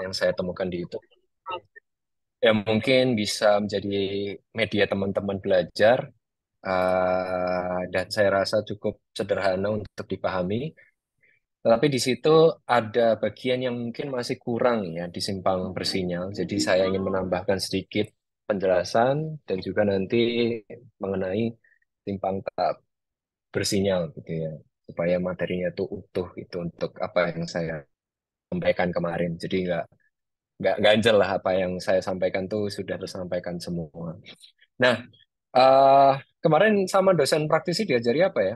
yang saya temukan di YouTube. Ya mungkin bisa menjadi media teman-teman belajar, dan saya rasa cukup sederhana untuk dipahami. Tetapi di situ ada bagian yang mungkin masih kurang ya di simpang bersinyal. Jadi saya ingin menambahkan sedikit penjelasan dan juga nanti mengenai simpang tak bersinyal gitu ya, supaya materinya itu utuh itu untuk apa yang saya sampaikan kemarin. Jadi nggak ganjel lah, apa yang saya sampaikan tuh sudah tersampaikan semua. Nah, eh kemarin sama dosen praktisi diajari apa ya?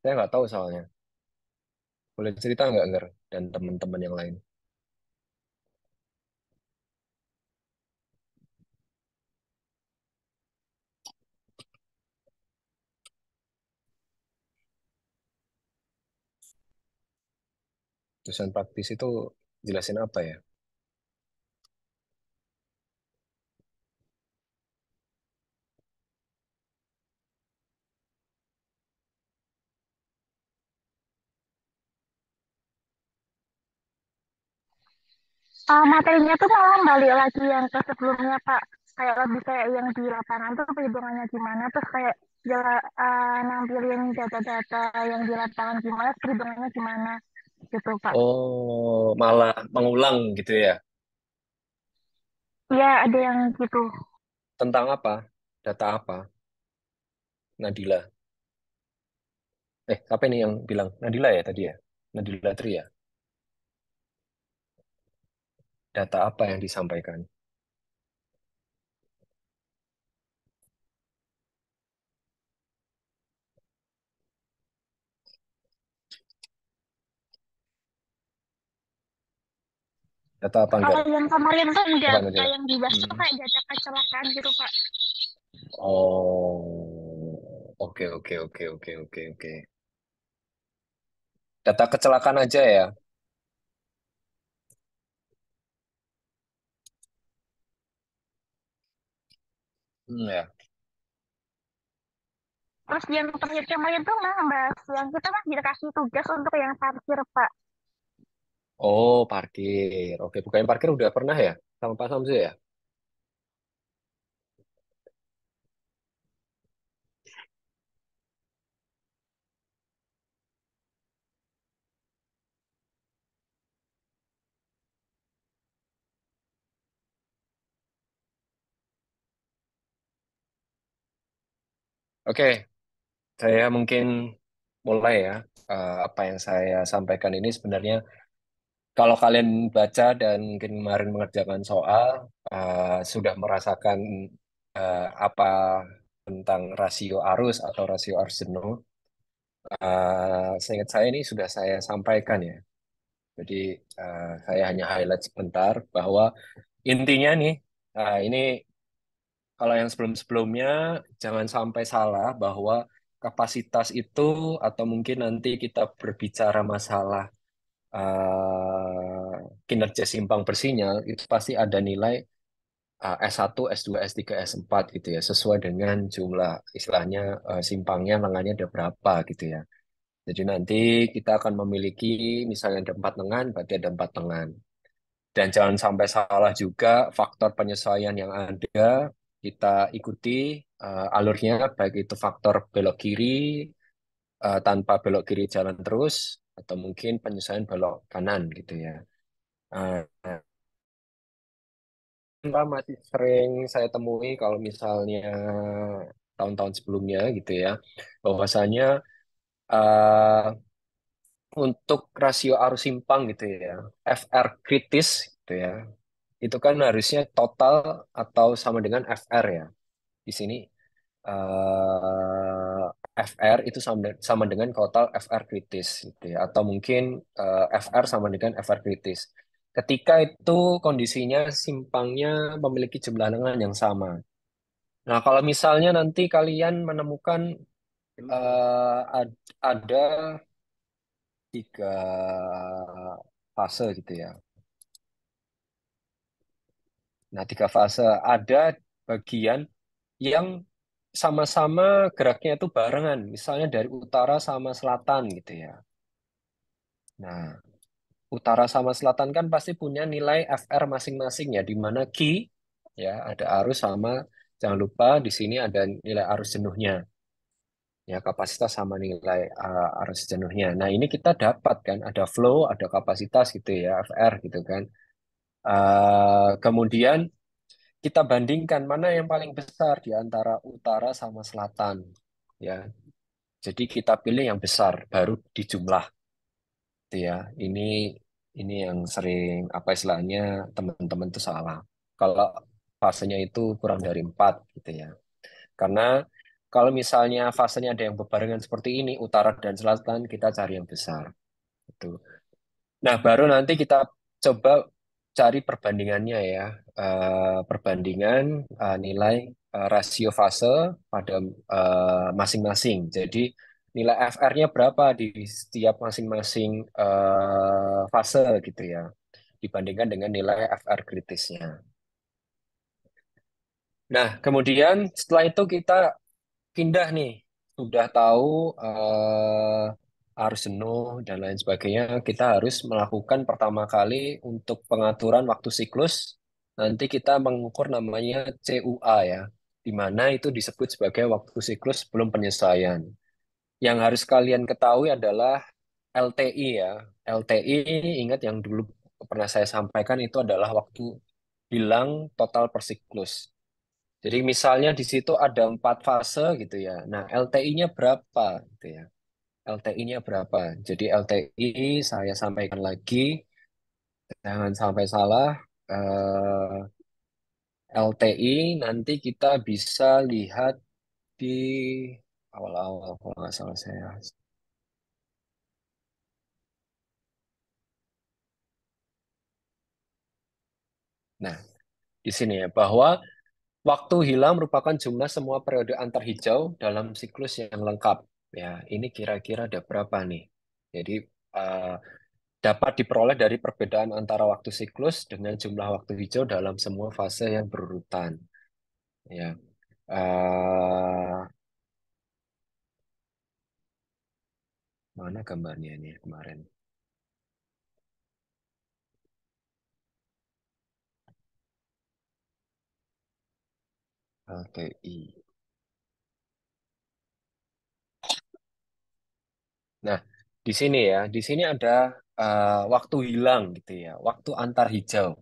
Saya nggak tahu soalnya. Boleh cerita nggak, Nger? Dan teman-teman yang lain. Dosen praktis itu jelasin apa ya? Materinya tuh malah balik lagi yang ke sebelumnya, Pak. Kayak lebih kayak yang di lapangan tuh perhitungannya gimana, terus kayak nampilin data-data yang di lapangan gimana, perhitungannya gimana gitu, Pak. Oh, malah mengulang gitu ya. Iya, ada yang gitu. Tentang apa? Data apa? Nadila. Siapa ini yang bilang? Nadila ya tadi ya? Nadila Tri ya? Data apa yang disampaikan? Data apa Kalau enggak? yang kemarin tuh Apa enggak, Nadila? yang dibahas tuh Hmm. kayak data kecelakaan gitu, Pak. Oh, oke oke oke oke oke oke. Data kecelakaan aja ya? Ya. Terus yang terakhir kemarin tuh malah bahas yang kita kan dikasih tugas untuk yang parkir, Pak. Oh, parkir. Oke, bukannya parkir udah pernah ya? Sama Pak Samsu ya? Oke, saya mungkin mulai ya. Apa yang saya sampaikan ini sebenarnya, kalau kalian baca dan mungkin kemarin mengerjakan soal, sudah merasakan apa tentang rasio arus atau rasio arus jenuh, seingat saya ini sudah saya sampaikan ya. Jadi saya hanya highlight sebentar bahwa intinya nih, ini kalau yang sebelum-sebelumnya jangan sampai salah bahwa kapasitas itu, atau mungkin nanti kita berbicara masalah kinerja simpang bersinyal, itu pasti ada nilai S1, S2, S3, S4 gitu ya, sesuai dengan jumlah istilahnya simpangnya, lengannya ada berapa gitu ya. Jadi nanti kita akan memiliki misalnya ada 4 lengan, berarti ada 4 lengan. Dan jangan sampai salah juga faktor penyesuaian yang ada, kita ikuti alurnya, baik itu faktor belok kiri, tanpa belok kiri jalan terus, atau mungkin penyesuaian belok kanan gitu ya. Uh, Masih sering saya temui kalau misalnya tahun-tahun sebelumnya gitu ya, bahwasanya eh, untuk rasio arus simpang gitu ya, FR kritis gitu ya, itu kan harusnya total atau sama dengan FR ya. Di sini eh, FR itu sama dengan total FR kritis gitu ya, atau mungkin FR sama dengan FR kritis. Ketika itu kondisinya simpangnya memiliki jumlah lengan yang sama. Nah, kalau misalnya nanti kalian menemukan ada 3 fase gitu ya. Nah, 3 fase ada bagian yang sama-sama geraknya itu barengan, misalnya dari utara sama selatan gitu ya. Nah, utara sama selatan kan pasti punya nilai FR masing-masing ya, di mana Q ya ada arus sama, jangan lupa di sini ada nilai arus jenuhnya ya, kapasitas sama nilai arus jenuhnya. Nah ini kita dapat kan ada flow, ada kapasitas gitu ya, FR gitu kan. Kemudian kita bandingkan mana yang paling besar di antara utara sama selatan ya. Jadi kita pilih yang besar baru dijumlah gitu ya. Ini ini yang sering apa istilahnya teman-teman itu salah. Kalau fasenya itu kurang dari 4 gitu ya. Karena kalau misalnya fasenya ada yang berbarengan seperti ini, utara dan selatan, kita cari yang besar. Gitu. Nah, baru nanti kita coba cari perbandingannya ya. Perbandingan nilai rasio fase pada masing-masing. Jadi nilai FR-nya berapa di setiap masing-masing fase gitu ya. Dibandingkan dengan nilai FR kritisnya. Nah, kemudian setelah itu kita pindah nih, sudah tahu arus jenuh dan lain sebagainya, kita harus melakukan pertama kali untuk pengaturan waktu siklus. Nanti kita mengukur namanya CUA ya, di mana itu disebut sebagai waktu siklus sebelum penyesuaian. Yang harus kalian ketahui adalah LTI ya. LTI ingat yang dulu pernah saya sampaikan itu adalah waktu hilang total per siklus. Jadi misalnya di situ ada 4 fase gitu ya. Nah, LTI-nya berapa gitu ya? LTI-nya berapa? Jadi LTI saya sampaikan lagi, jangan sampai salah. LTI nanti kita bisa lihat di awal-awal kalau nggak salah saya. Nah, di sini ya bahwa waktu hilang merupakan jumlah semua periode antar hijau dalam siklus yang lengkap. Ya, ini kira-kira ada berapa nih? Jadi eh, dapat diperoleh dari perbedaan antara waktu siklus dengan jumlah waktu hijau dalam semua fase yang berurutan. Ya, Eh, mana gambarnya ini kemarin? LTI. Nah, di sini ya, di sini ada waktu hilang gitu ya, waktu antar hijau.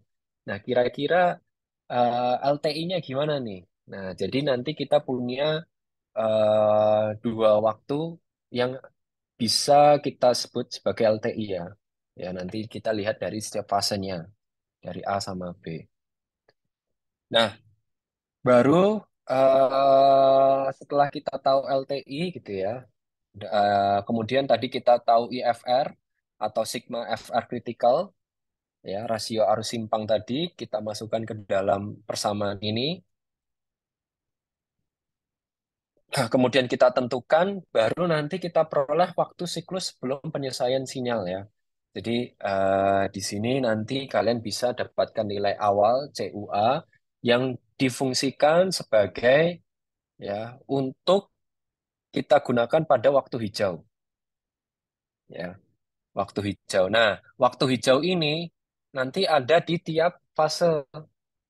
Nah, kira-kira LTI-nya gimana nih? Nah, jadi nanti kita punya 2 waktu yang bisa kita sebut sebagai LTI ya. Ya, nanti kita lihat dari setiap fasenya, dari A sama B. Nah, baru setelah kita tahu LTI gitu ya, kemudian tadi kita tahu IFR atau sigma FR critical, ya, rasio arus simpang tadi kita masukkan ke dalam persamaan ini. Nah, kemudian kita tentukan, baru nanti kita peroleh waktu siklus sebelum penyelesaian sinyal ya. Jadi di sini nanti kalian bisa dapatkan nilai awal CUA yang difungsikan sebagai ya untuk kita gunakan pada waktu hijau ya, waktu hijau. Nah, waktu hijau ini nanti ada di tiap fase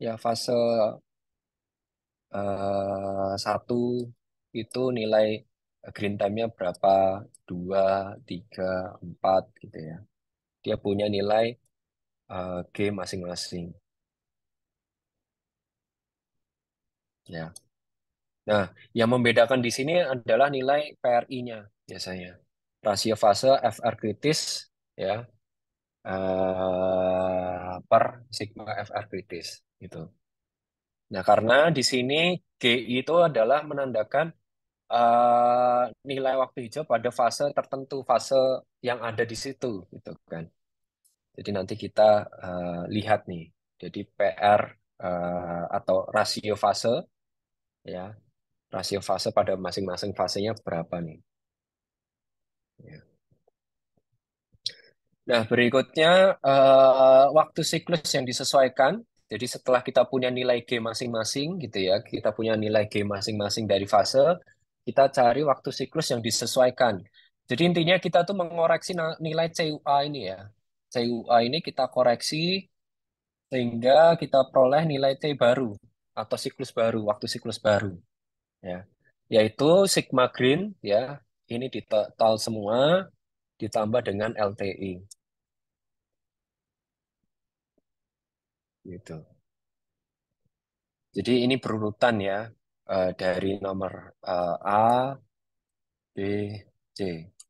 ya, fase 1 itu nilai green time-nya berapa, 2, 3, 4 gitu ya. Dia punya nilai G masing-masing ya. Nah, yang membedakan di sini adalah nilai PRI-nya biasanya. Rasio fase FR kritis ya, per sigma FR kritis gitu. Nah, karena di sini GI itu adalah menandakan nilai waktu hijau pada fase tertentu, fase yang ada di situ gitu kan. Jadi nanti kita lihat nih. Jadi PR atau rasio fase ya, rasio fase pada masing-masing fasenya berapa nih. Ya. Nah, berikutnya waktu siklus yang disesuaikan. Jadi setelah kita punya nilai G masing-masing gitu ya, kita punya nilai G masing-masing dari fase, kita cari waktu siklus yang disesuaikan. Jadi intinya kita tuh mengoreksi nilai CUA ini ya. CUA ini kita koreksi sehingga kita peroleh nilai T baru atau siklus baru, waktu siklus baru, ya. Yaitu sigma green, ya. Ini di total semua ditambah dengan LTI, gitu. Jadi ini berurutan ya, dari nomor A, B, C.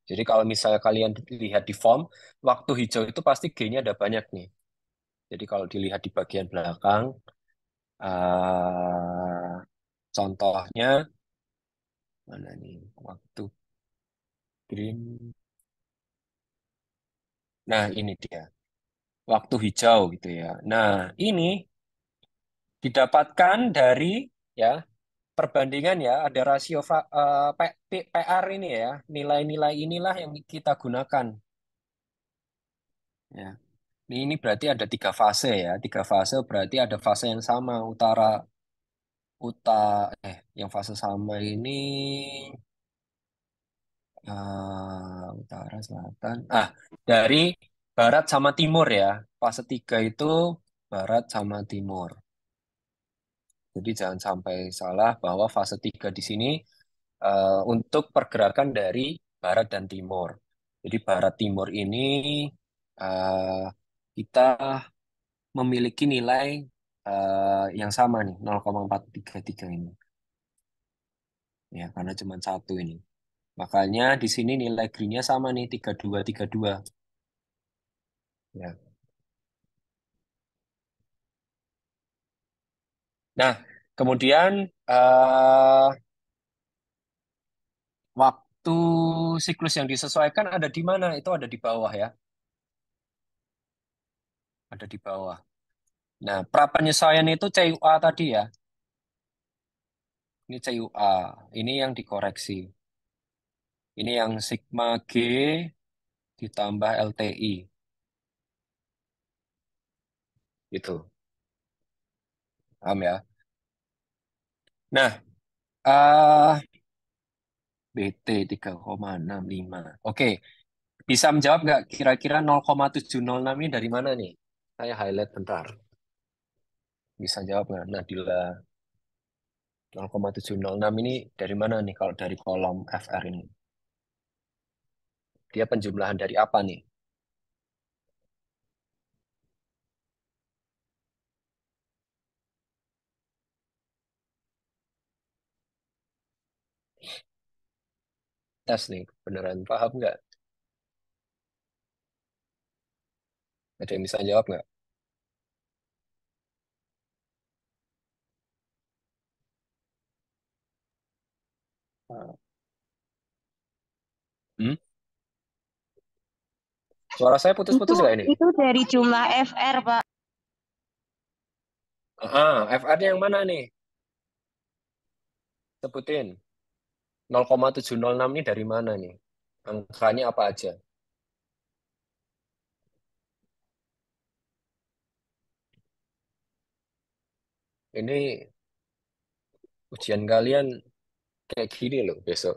Jadi kalau misalnya kalian lihat di form, waktu hijau itu pasti G-nya ada banyak nih. Jadi kalau dilihat di bagian belakang, eh, contohnya mana nih? Waktu green. Nah, ini dia. Waktu hijau gitu ya. Nah, ini didapatkan dari ya perbandingan ya, ada rasio PR ini ya. Nilai-nilai inilah yang kita gunakan ya. Ini berarti ada tiga fase ya. Tiga fase berarti ada fase yang sama utara yang fase sama ini utara selatan. Dari barat sama timur ya. Fase tiga itu barat sama timur. Jadi jangan sampai salah bahwa fase tiga di sini untuk pergerakan dari barat dan timur. Jadi barat timur ini eh, kita memiliki nilai yang sama nih, 0,433 ini. Ya, karena cuma satu ini. Makanya di sini nilai green-nya sama nih, 3232. Ya. Nah, kemudian eh, waktu siklus yang disesuaikan ada di mana? Itu ada di bawah ya, ada di bawah. Nah, prapenyesuaian itu CUA tadi ya. Ini CUA. Ini yang dikoreksi. Ini yang sigma G ditambah LTI. Gitu. Paham ya? Nah, BT 3,65. Oke, bisa menjawab nggak kira-kira 0,706 ini dari mana nih? Saya highlight bentar. Bisa jawab nggak? Nadila, 0,706 ini dari mana nih kalau dari kolom FR ini? Dia penjumlahan dari apa nih? Tes nih, beneran paham nggak? Ada yang bisa jawab nggak? Hmm? Suara saya Itu putus-putus nggak ini? itu dari jumlah FR, Pak. FR-nya yang mana nih? Sebutin. 0,706 ini dari mana nih? Angkanya apa aja? Ini ujian kalian kayak gini loh besok.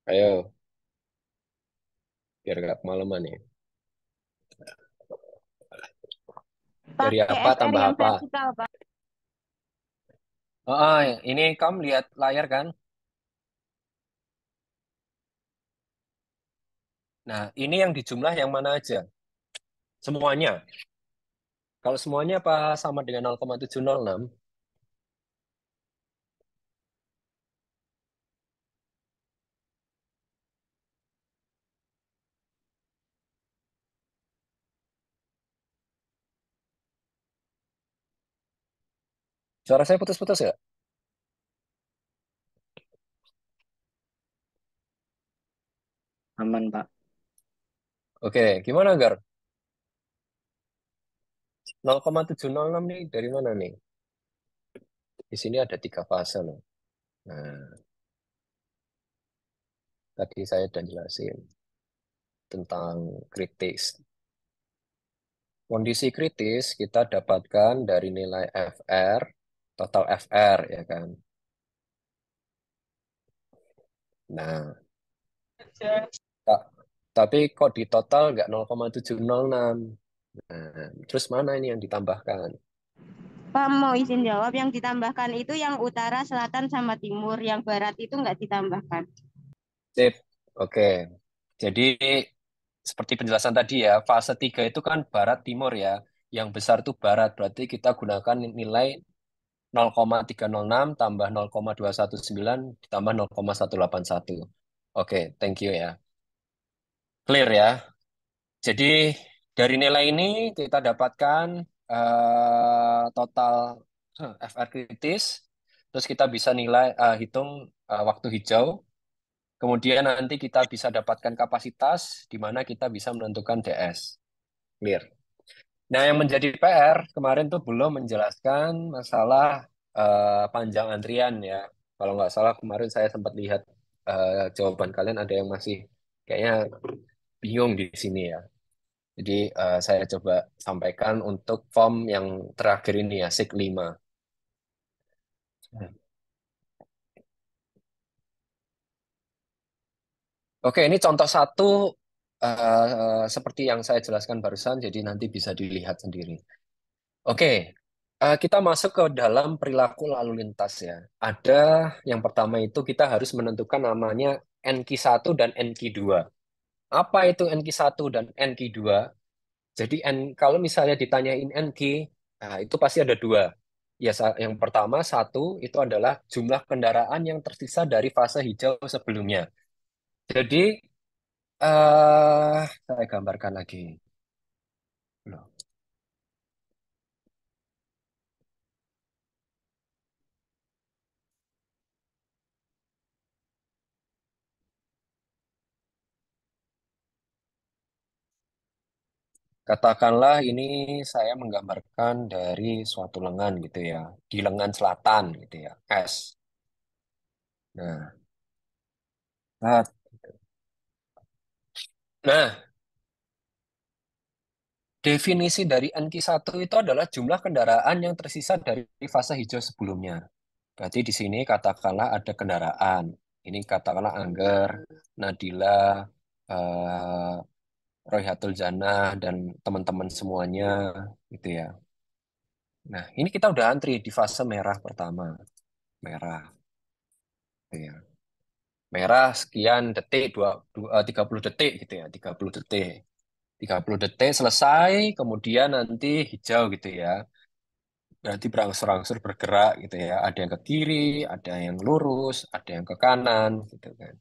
Ayo, biar gak kemalaman ya. Dari Pakai apa FR tambah yang apa? vertikal, Pak. Ini kamu lihat layar kan? Nah, ini yang dijumlah yang mana aja? Semuanya. Kalau semuanya apa sama dengan 0,706? Suara saya putus-putus ya? Aman, Pak. Oke, gimana Gar? 0,706 nih dari mana nih? Di sini ada tiga fase loh. Nah, tadi saya udah jelasin tentang kritis. Kondisi kritis kita dapatkan dari nilai FR total FR ya kan. Nah, ta- tapi kok di total nggak 0,706. Nah, terus mana ini yang ditambahkan? Pak mau izin jawab, yang ditambahkan itu yang utara, selatan, sama timur. Yang barat itu nggak ditambahkan. Sip. Oke. Jadi seperti penjelasan tadi ya, fase 3 itu kan barat timur ya. Yang besar itu barat, berarti kita gunakan nilai 0,306 tambah 0,219 ditambah 0,181. Oke, thank you ya. Clear ya. Jadi dari nilai ini kita dapatkan total FR kritis, terus kita bisa hitung waktu hijau, kemudian nanti kita bisa dapatkan kapasitas, di mana kita bisa menentukan DS. Clear. Nah, yang menjadi PR kemarin tuh belum menjelaskan masalah panjang antrian ya. Kalau nggak salah kemarin saya sempat lihat jawaban kalian ada yang masih kayaknya bingung di sini ya. Jadi saya coba sampaikan untuk form yang terakhir ini ya, SIG 5. Oke, ini contoh satu seperti yang saya jelaskan barusan, jadi nanti bisa dilihat sendiri. Oke, kita masuk ke dalam perilaku lalu lintas ya. Ada yang pertama itu kita harus menentukan namanya NQ1 dan NQ2. Apa itu NQ1 dan NQ2? Jadi kalau misalnya ditanyain NQ, nah itu pasti ada dua. Ya, yang pertama satu itu adalah jumlah kendaraan yang tersisa dari fase hijau sebelumnya. Jadi saya gambarkan lagi. Loh, katakanlah ini saya menggambarkan dari suatu lengan gitu ya, di lengan selatan gitu ya, S. Nah, nah, nah, definisi dari NQ1 itu adalah jumlah kendaraan yang tersisa dari fase hijau sebelumnya. Berarti di sini katakanlah ada kendaraan. Ini katakanlah Angger, Nadila, eh, Royhatul Jannah, dan teman-teman semuanya gitu ya. Nah, ini kita udah antri di fase merah pertama. Merah. Gitu ya. Merah sekian detik, 30 detik gitu ya. 30 detik. 30 detik selesai, kemudian nanti hijau gitu ya. Berarti berangsur-angsur bergerak gitu ya. Ada yang ke kiri, ada yang lurus, ada yang ke kanan gitu kan.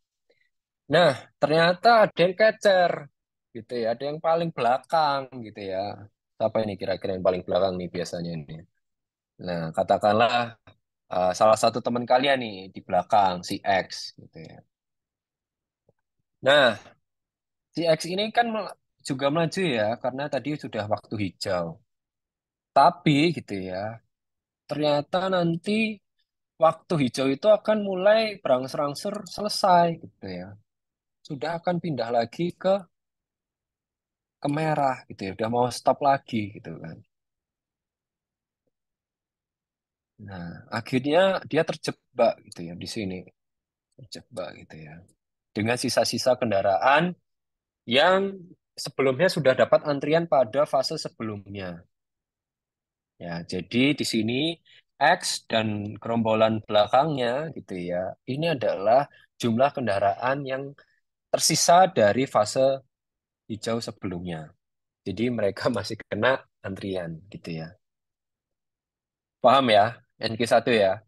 Nah, ternyata ada yang kecer gitu ya, ada yang paling belakang gitu ya. Siapa ini kira-kira yang paling belakang nih biasanya ini? Nah, katakanlah salah satu teman kalian nih di belakang si X gitu ya. Nah, si X ini kan juga melaju ya karena tadi sudah waktu hijau. Tapi gitu ya, ternyata nanti waktu hijau itu akan mulai berangsur-angsur selesai gitu ya. Sudah akan pindah lagi ke merah gitu ya, udah mau stop lagi gitu kan. Nah, akhirnya dia terjebak gitu ya di sini, terjebak gitu ya. Dengan sisa-sisa kendaraan yang sebelumnya sudah dapat antrian pada fase sebelumnya. Ya, jadi di sini X dan gerombolan belakangnya gitu ya. Ini adalah jumlah kendaraan yang tersisa dari fase hijau sebelumnya. Jadi mereka masih kena antrian gitu ya. Paham ya? NQ1 ya.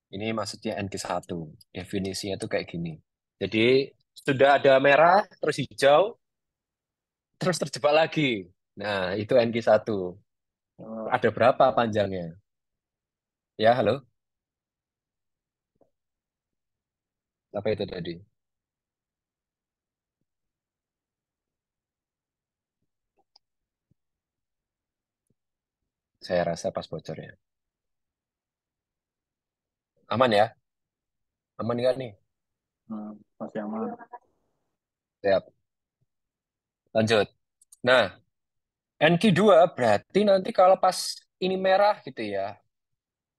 Ini maksudnya NQ1. Definisinya tuh kayak gini. Jadi sudah ada merah, terus hijau, terus terjebak lagi. Nah, itu NQ1. Ada berapa panjangnya? Ya, halo? Apa itu tadi? Saya rasa pas bocornya. Aman ya? Aman nggak nih? Masih aman. Siap. Lanjut. Nah, NQ2 berarti nanti kalau pas ini merah gitu ya,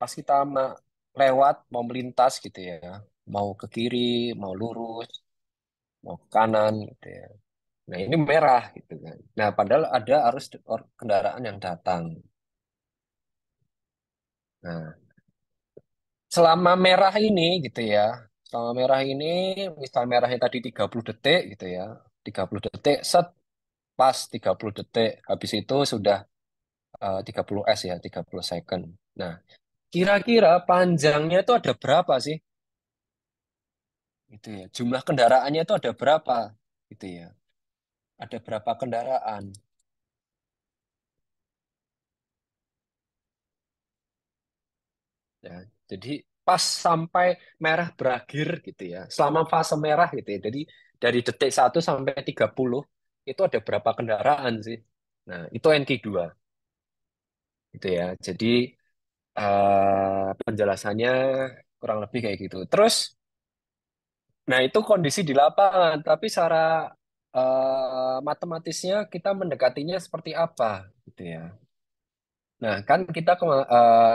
pas kita lewat, mau melintas gitu ya, mau ke kiri, mau lurus, mau ke kanan gitu ya. Nah ini merah gitu kan. Nah padahal ada arus kendaraan yang datang. Nah selama merah ini gitu ya, selama merah ini, misal merahnya tadi 30 detik gitu ya, 30 detik, set, pas 30 detik, habis itu sudah 30 S ya, 30 second. Nah, kira-kira panjangnya itu ada berapa sih? Gitu ya. Jumlah kendaraannya itu ada berapa? Gitu ya. Ada berapa kendaraan? Ya. Jadi pas sampai merah berakhir gitu ya. Selama fase merah gitu ya. Jadi dari detik 1 sampai 30 itu ada berapa kendaraan sih? Nah, itu NQ2 gitu ya. Jadi penjelasannya kurang lebih kayak gitu. Terus, nah itu kondisi di lapangan, tapi secara matematisnya kita mendekatinya seperti apa gitu ya. Nah, kan kita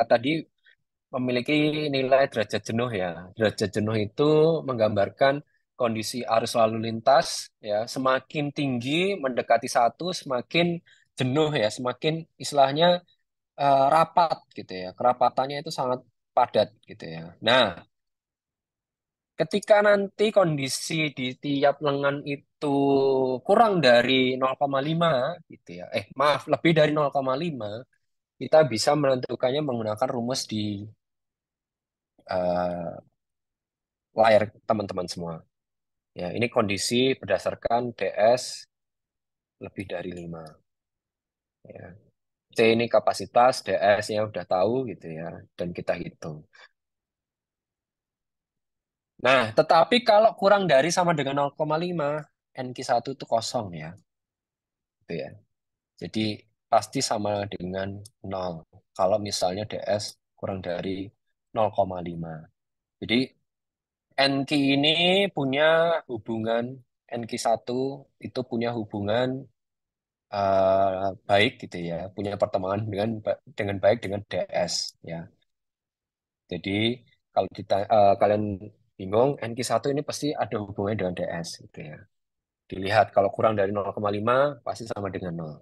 tadi memiliki nilai derajat jenuh ya. Derajat jenuh itu menggambarkan kondisi arus lalu lintas ya, semakin tinggi mendekati satu, semakin jenuh ya, semakin istilahnya rapat gitu ya. Kerapatannya itu sangat padat gitu ya. Nah, ketika nanti kondisi di tiap lengan itu kurang dari 0,5 gitu ya. Maaf, lebih dari 0,5, kita bisa menentukannya menggunakan rumus di eh, layar teman-teman semua. Ya, ini kondisi berdasarkan DS lebih dari 5. Ya. C ini kapasitas, DS-nya udah tahu gitu ya, dan kita hitung. Nah, tetapi kalau kurang dari sama dengan 0,5, NQ1 itu kosong ya, gitu ya. Jadi pasti sama dengan 0. Kalau misalnya DS kurang dari 0,5. Jadi NQ ini punya hubungan, NQ1 itu punya hubungan baik gitu ya, punya pertemanan dengan baik dengan DS ya. Jadi kalau kalian bingung, NQ1 ini pasti ada hubungannya dengan DS gitu ya. Dilihat kalau kurang dari 0,5 pasti sama dengan 0.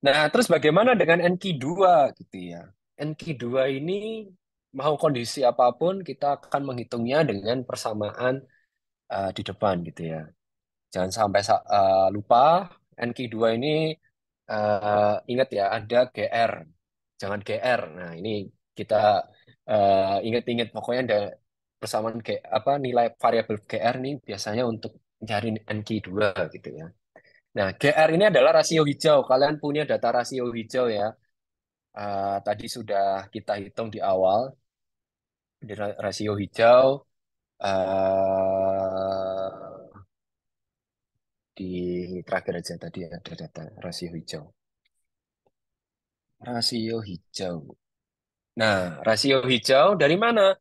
Nah, terus bagaimana dengan NQ2 gitu ya? NQ2 ini mau kondisi apapun kita akan menghitungnya dengan persamaan di depan gitu ya. Jangan sampai lupa NQ2 ini ingat ya ada GR. Jangan GR. Nah, ini kita ingat-ingat pokoknya ada persamaan apa nilai variabel GR nih biasanya untuk mencari NQ2 gitu ya. Nah, GR ini adalah rasio hijau. Kalian punya data rasio hijau ya. Tadi sudah kita hitung di awal. Di rasio hijau eh di terakhir aja tadi ada data rasio hijau. Rasio hijau. Nah, rasio hijau dari mana?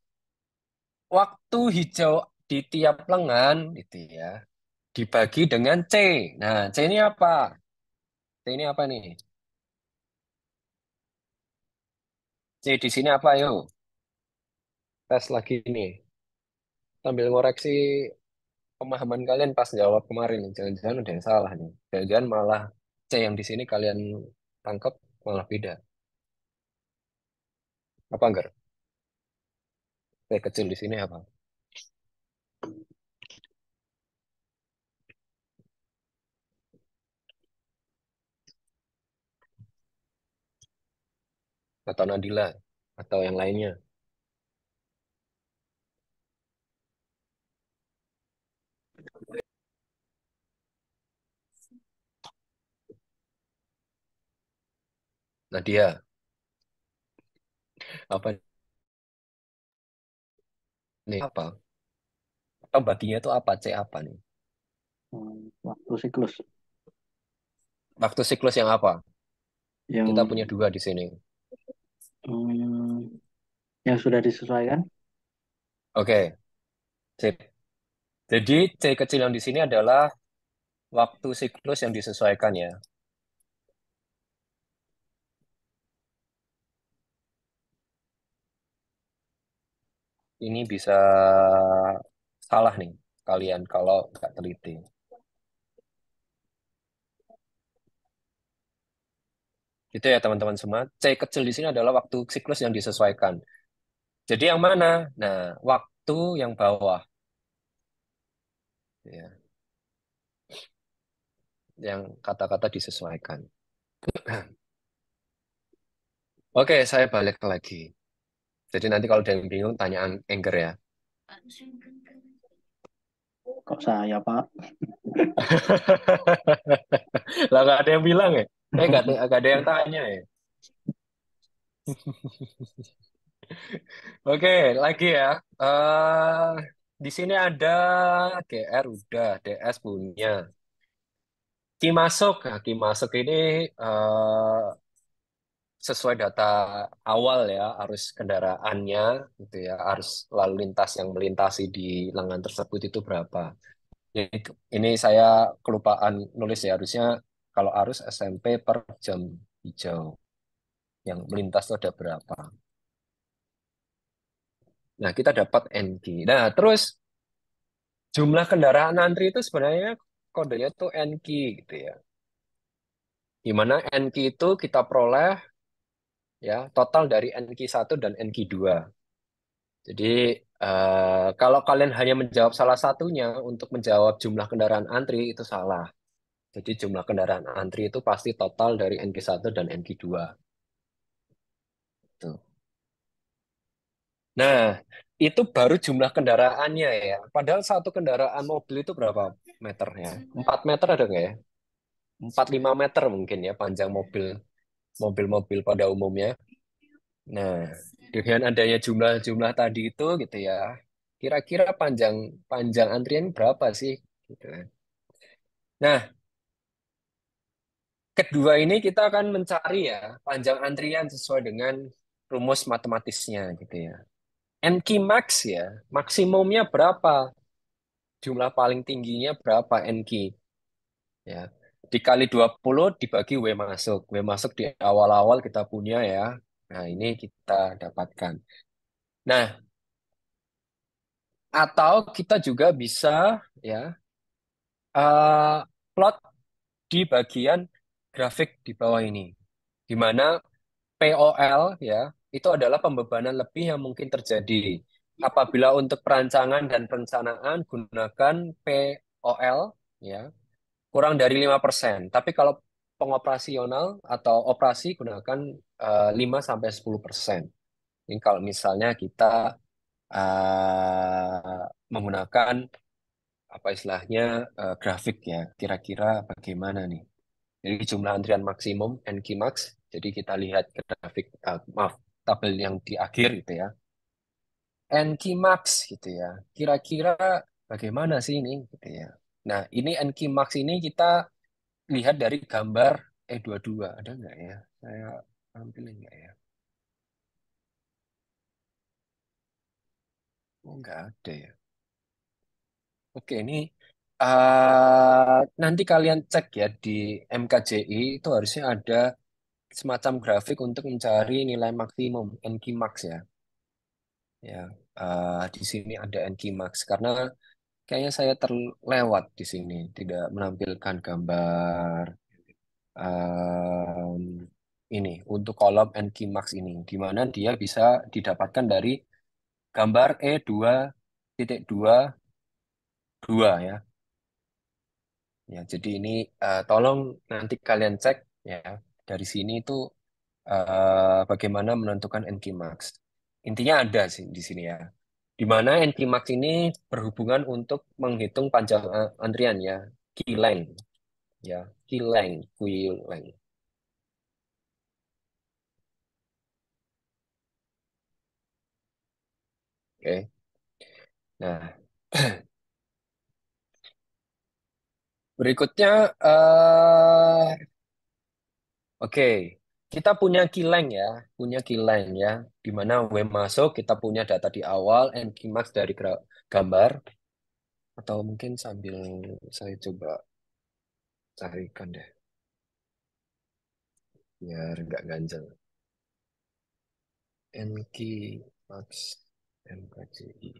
Waktu hijau di tiap lengan itu ya dibagi dengan C. Nah, C ini apa? C ini apa nih? C di sini apa? Yuk, tes lagi nih. Sambil ngoreksi pemahaman kalian pas jawab kemarin. Jangan-jangan ada yang salah nih. Jangan-jangan malah C yang di sini kalian tangkap malah beda. Apa enggak? C kecil di sini apa? Atau Nadila? Atau yang lainnya? Nadia? Apa nih? Apa? Atau baginya itu apa? C apa nih? Waktu siklus Waktu siklus yang apa? Kita yang punya dua di sini. hmm, yang sudah disesuaikan. Oke, sip. Jadi C kecil yang di sini adalah waktu siklus yang disesuaikan ya. ini bisa salah nih kalian kalau nggak teliti. Gitu ya teman-teman semua. C kecil di sini adalah waktu siklus yang disesuaikan. Jadi yang mana? Nah, waktu yang bawah, ya, yang kata-kata disesuaikan. Oke, saya balik lagi. Jadi nanti kalau ada yang bingung, tanya Angger ya. Kok saya, Pak? Lah nggak ada yang bilang ya? Nggak ada yang tanya ya? Oke, lagi ya. eh di sini ada GR udah, DS punya. Ki masuk, nah, Ki masuk ini eh, sesuai data awal ya, arus kendaraannya gitu ya, arus lalu lintas yang melintasi di lengan tersebut itu berapa. Ini, ini saya kelupaan nulis ya, harusnya kalau arus SMP per jam hijau yang melintas itu ada berapa. Nah, kita dapat NQ. Nah, terus jumlah kendaraan antri itu sebenarnya kodenya tuh NQ gitu ya. Di mana NQ itu kita peroleh ya total dari NQ1 dan NQ2. Jadi kalau kalian hanya menjawab salah satunya untuk menjawab jumlah kendaraan antri itu salah. Jadi jumlah kendaraan antri itu pasti total dari NQ1 dan NQ2. Tuh. Nah, itu baru jumlah kendaraannya ya. Padahal satu kendaraan mobil itu berapa meternya? 4 meter ada nggak ya? 4-5 meter mungkin ya panjang mobil-mobil pada umumnya. Nah, dengan adanya jumlah-jumlah tadi itu gitu ya, kira-kira panjang panjang antrian berapa sih? Gitu kan. Nah, kedua ini kita akan mencari ya panjang antrian sesuai dengan rumus matematisnya gitu ya. NQ max ya, maksimumnya berapa? Jumlah paling tingginya berapa NQ ya? Dikali 20 dibagi W masuk. W masuk di awal-awal kita punya ya. Nah, ini kita dapatkan. Nah, atau kita juga bisa ya eh, plot di bagian grafik di bawah ini, di mana POL ya itu adalah pembebanan lebih yang mungkin terjadi apabila untuk perancangan dan perencanaan gunakan POL ya kurang dari 5%. Tapi kalau pengoperasional atau operasi gunakan 5 sampai 10%. Ini kalau misalnya kita menggunakan apa istilahnya grafik ya, kira-kira bagaimana nih? Jadi jumlah antrian maksimum NQ max. Jadi kita lihat grafik, maaf, tabel yang di akhir gitu ya. NQ max gitu ya. Kira-kira bagaimana sih ini gitu ya. Nah, ini NQ max ini kita lihat dari gambar E22. Ada nggak ya? Saya ambil nggak ya? Oh, nggak ada ya. Oke, ini nanti kalian cek ya di MKJI itu harusnya ada semacam grafik untuk mencari nilai maksimum NQ max ya. Ya, di sini ada NQ max karena kayaknya saya terlewat di sini tidak menampilkan gambar em, ini untuk kolom NQ max ini, di mana dia bisa didapatkan dari gambar E2.22 ya. Ya, jadi ini tolong nanti kalian cek ya dari sini itu bagaimana menentukan NQ max. Intinya ada sih di sini ya. Di mana NQ max ini berhubungan untuk menghitung panjang antrian ya, queue length ya, queue length. Oke. Nah, berikutnya oke. Kita punya queue length ya, punya queue length ya, di mana W masuk kita punya data di awal, NQ max dari gambar. Atau mungkin sambil saya coba carikan deh, biar nggak ganjel. Enki Max. MKCI.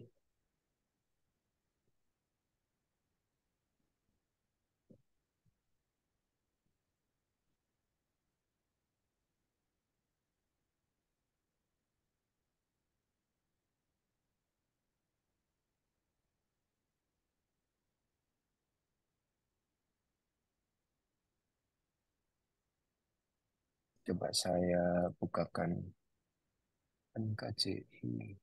Coba saya bukakan NKCI.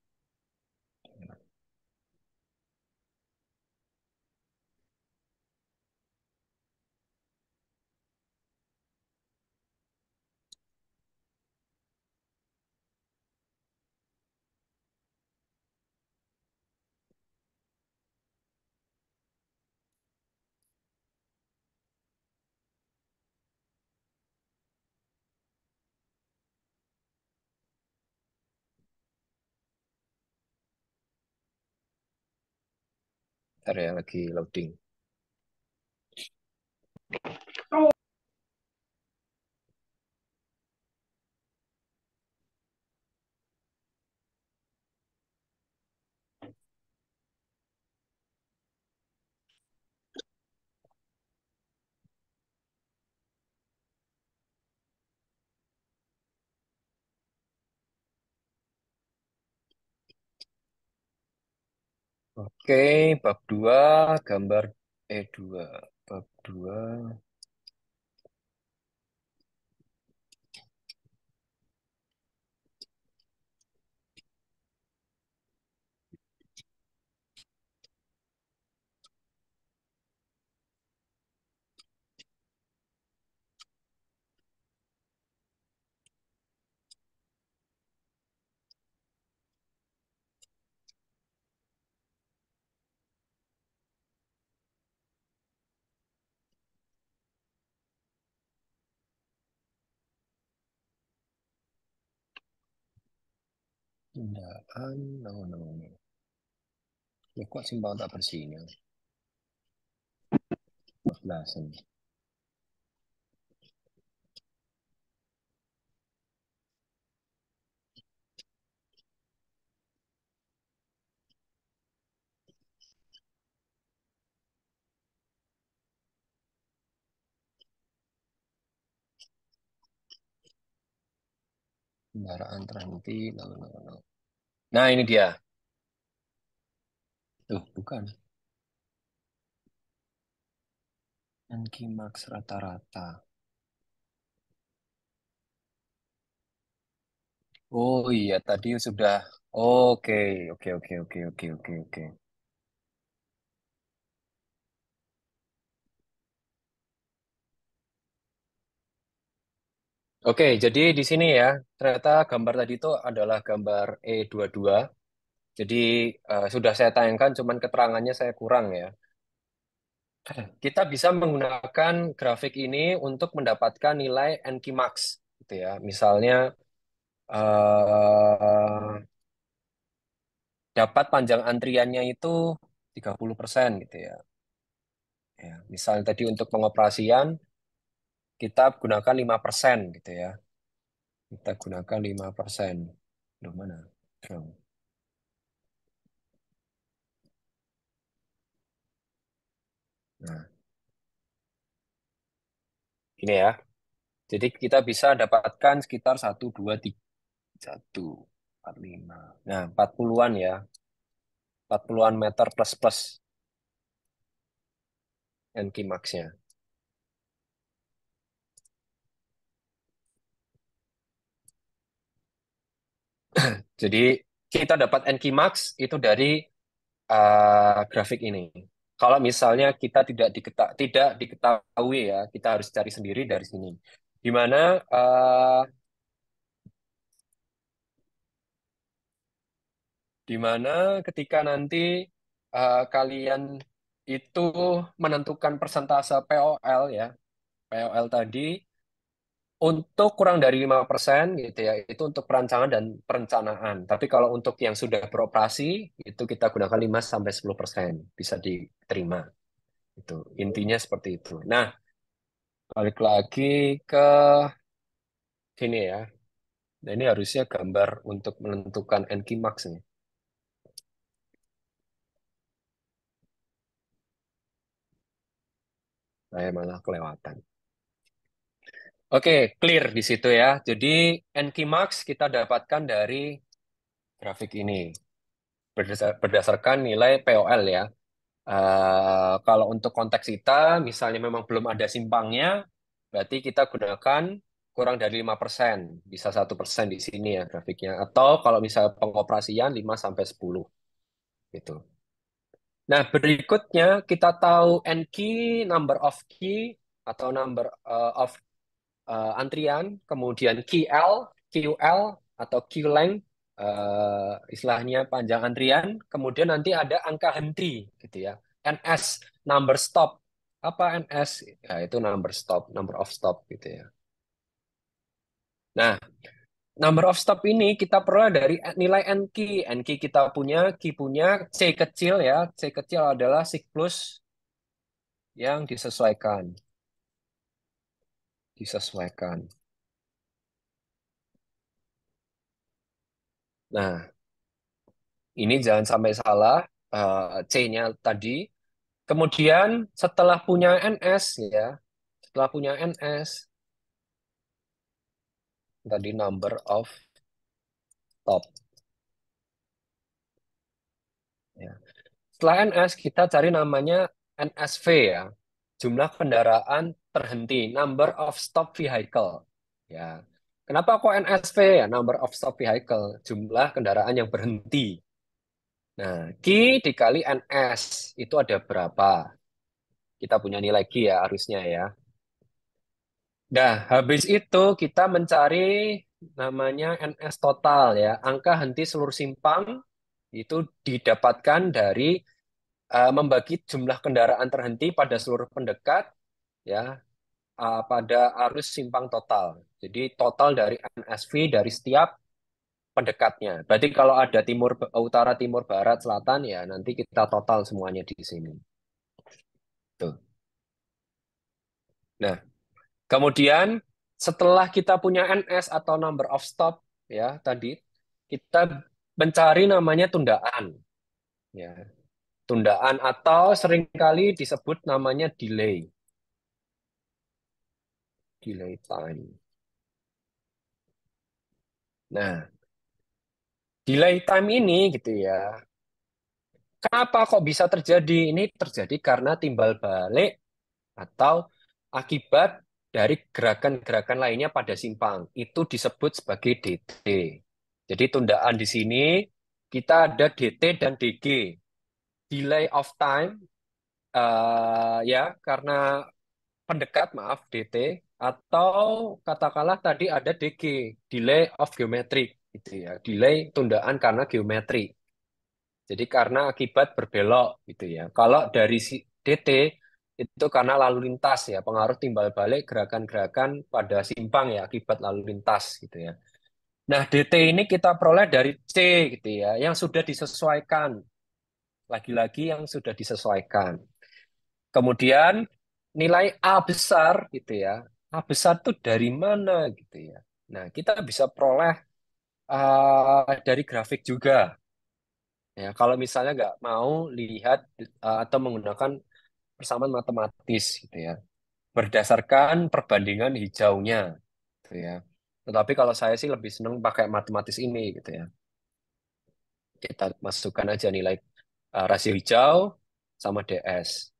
Ntar ya, lagi loading. Oke, bab 2, gambar E2. Bab 2, tindakan, no. Ya kok simpang tak bersinyal? 14. Kendaraan terhenti, no. Nah, ini dia. Tuh, bukan. NQ rata-rata. Oh iya, tadi sudah. Oke, oke. Oke, jadi di sini ya, ternyata gambar tadi itu adalah gambar E22. Jadi sudah saya tayangkan, cuman keterangannya saya kurang ya. Kita bisa menggunakan grafik ini untuk mendapatkan nilai NQ Max, gitu ya. Misalnya dapat panjang antriannya itu 30% gitu ya. Ya, misalnya tadi untuk pengoperasian kita gunakan 5% gitu ya. Kita gunakan 5%. Loh, mana? Draw. Nah, ini ya. Jadi kita bisa dapatkan sekitar 1, 2, 3, 1, 4, 5. Nah, 40-an ya. 40-an meter plus NQ Max-nya. Jadi kita dapat NQ Max itu dari grafik ini. Kalau misalnya kita tidak diketahui ya, kita harus cari sendiri dari sini. Di mana di mana ketika nanti kalian itu menentukan persentase POL ya, POL tadi untuk kurang dari 5% gitu ya, itu untuk perancangan dan perencanaan. Tapi kalau untuk yang sudah beroperasi, itu kita gunakan 5-10%, bisa diterima. Itu intinya seperti itu. Nah, balik lagi ke sini ya. Nah, ini harusnya gambar untuk menentukan NQ Max nih. Saya malah kelewatan. Oke, clear di situ ya. Jadi NQ-max kita dapatkan dari grafik ini berdasarkan nilai POL ya. Kalau untuk konteks kita, misalnya memang belum ada simpangnya, berarti kita gunakan kurang dari 5%, bisa 1% di sini ya grafiknya. Atau kalau misalnya pengoperasian 5 sampai 10 gitu. Nah, berikutnya kita tahu N key, number of key atau number of antrian, kemudian QL, QL atau Q length, istilahnya panjang antrian, kemudian nanti ada angka henti gitu ya. NS, number stop. Apa NS? Ya, itu number stop, number of stop gitu ya. Nah, number of stop ini kita peroleh dari nilai N key. N key kita punya, key punya, C kecil ya. C kecil adalah siklus yang disesuaikan. Disesuaikan. Nah, ini jangan sampai salah. C-nya tadi. Kemudian setelah punya NS ya, setelah punya NS tadi number of stop ya. Setelah NS kita cari namanya NSV ya, jumlah kendaraan terhenti, number of stop vehicle ya. Kenapa kok NSV ya, number of stop vehicle, jumlah kendaraan yang berhenti. Nah, Q dikali NS itu ada berapa? Kita punya nilai Q ya harusnya ya. Nah, habis itu kita mencari namanya NS total ya. Angka henti seluruh simpang itu didapatkan dari membagi jumlah kendaraan terhenti pada seluruh pendekat ya, pada arus simpang total. Jadi total dari NSV dari setiap pendekatnya. Berarti kalau ada timur, utara, timur, barat, selatan ya nanti kita total semuanya di sini. Tuh. Nah, kemudian setelah kita punya NS atau number of stop ya tadi, kita mencari namanya tundaan ya. Tundaan atau seringkali disebut namanya delay. Delay time. Nah, delay time ini gitu ya. Kenapa kok bisa terjadi? Ini terjadi karena timbal balik atau akibat dari gerakan-gerakan lainnya pada simpang. Itu disebut sebagai DT. Jadi tundaan di sini kita ada DT dan DG. Delay of time ya karena pendekat maaf DT atau katakanlah tadi ada DG, delay of geometric gitu ya. Delay tundaan karena geometri. Jadi karena akibat berbelok gitu ya. Kalau dari si DT itu karena lalu lintas ya, pengaruh timbal balik gerakan-gerakan pada simpang ya akibat lalu lintas gitu ya. Nah, DT ini kita peroleh dari C gitu ya, yang sudah disesuaikan. Lagi-lagi yang sudah disesuaikan. Kemudian nilai A besar gitu ya. A besar itu dari mana gitu ya. Nah, kita bisa peroleh dari grafik juga. Ya, kalau misalnya nggak mau lihat atau menggunakan persamaan matematis gitu ya, berdasarkan perbandingan hijaunya gitu ya. Tetapi kalau saya sih lebih senang pakai matematis ini gitu ya. Kita masukkan aja nilai rasio hijau sama DS.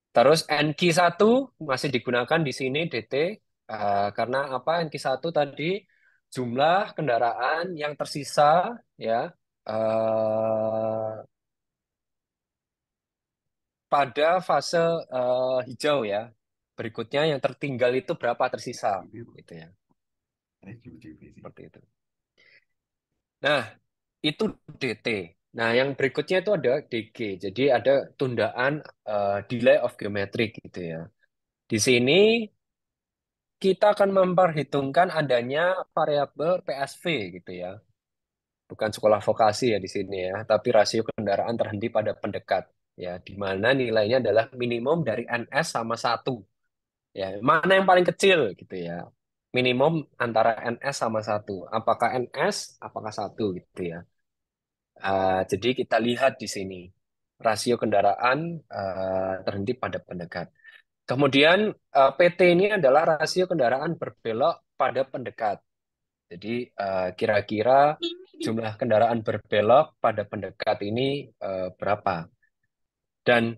Terus NQ1 masih digunakan di sini DT karena apa? NQ1 tadi jumlah kendaraan yang tersisa ya pada fase hijau ya. Berikutnya yang tertinggal itu berapa tersisa gitu ya. Seperti itu. Nah, itu DT. Nah, yang berikutnya itu ada DG. Jadi ada tundaan delay of geometric gitu ya. Di sini kita akan memperhitungkan adanya variabel PSV gitu ya. Bukan sekolah vokasi ya di sini ya, tapi rasio kendaraan terhenti pada pendekat ya, di mana nilainya adalah minimum dari NS sama 1. Ya, mana yang paling kecil gitu ya. Minimum antara NS sama 1. Apakah NS, apakah 1 gitu ya. Jadi kita lihat di sini rasio kendaraan terhenti pada pendekat. Kemudian PT ini adalah rasio kendaraan berbelok pada pendekat. Jadi kira-kira jumlah kendaraan berbelok pada pendekat ini berapa? Dan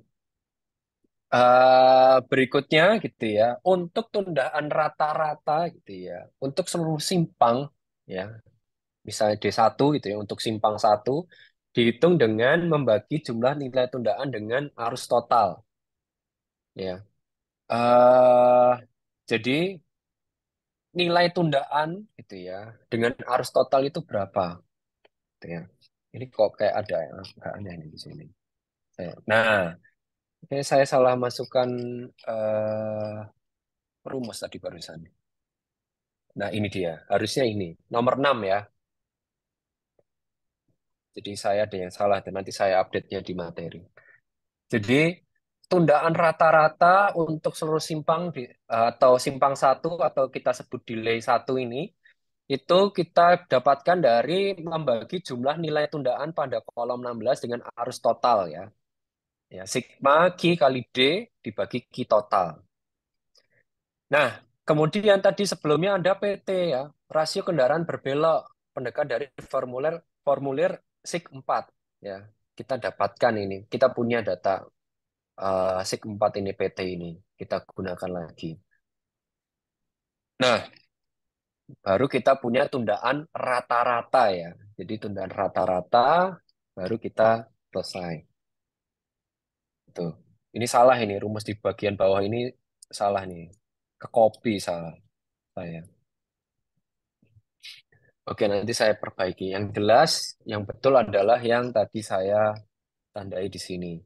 berikutnya gitu ya, untuk tundaan rata-rata gitu ya, untuk seluruh simpang ya, misalnya D1 gitu ya, untuk simpang satu dihitung dengan membagi jumlah nilai tundaan dengan arus total ya. eh jadi nilai tundaan gitu ya dengan arus total itu berapa gitu ya. Ini kok kayak ada yang agak aneh nih di sini. Nah, ini saya salah masukkan eh, rumus tadi barusan. Nah, ini dia. Harusnya ini. Nomor 6 ya. Jadi saya ada yang salah dan nanti saya update-nya di materi. Jadi tundaan rata-rata untuk seluruh simpang atau simpang satu atau kita sebut delay satu ini itu kita dapatkan dari membagi jumlah nilai tundaan pada kolom 16 dengan arus total ya. Ya, sigma Q kali D dibagi Q total. Nah, kemudian tadi sebelumnya ada PT ya, rasio kendaraan berbelok pendekat dari formulir formulir SIG 4 ya. Kita dapatkan ini, kita punya data SIG 4 ini PT ini, kita gunakan lagi. Nah, baru kita punya tundaan rata-rata ya. Jadi tundaan rata-rata baru kita selesai. Tuh. Ini salah ini, rumus di bagian bawah ini salah nih. Ke copy salah saya. Oke, nanti saya perbaiki. Yang jelas, yang betul adalah yang tadi saya tandai di sini.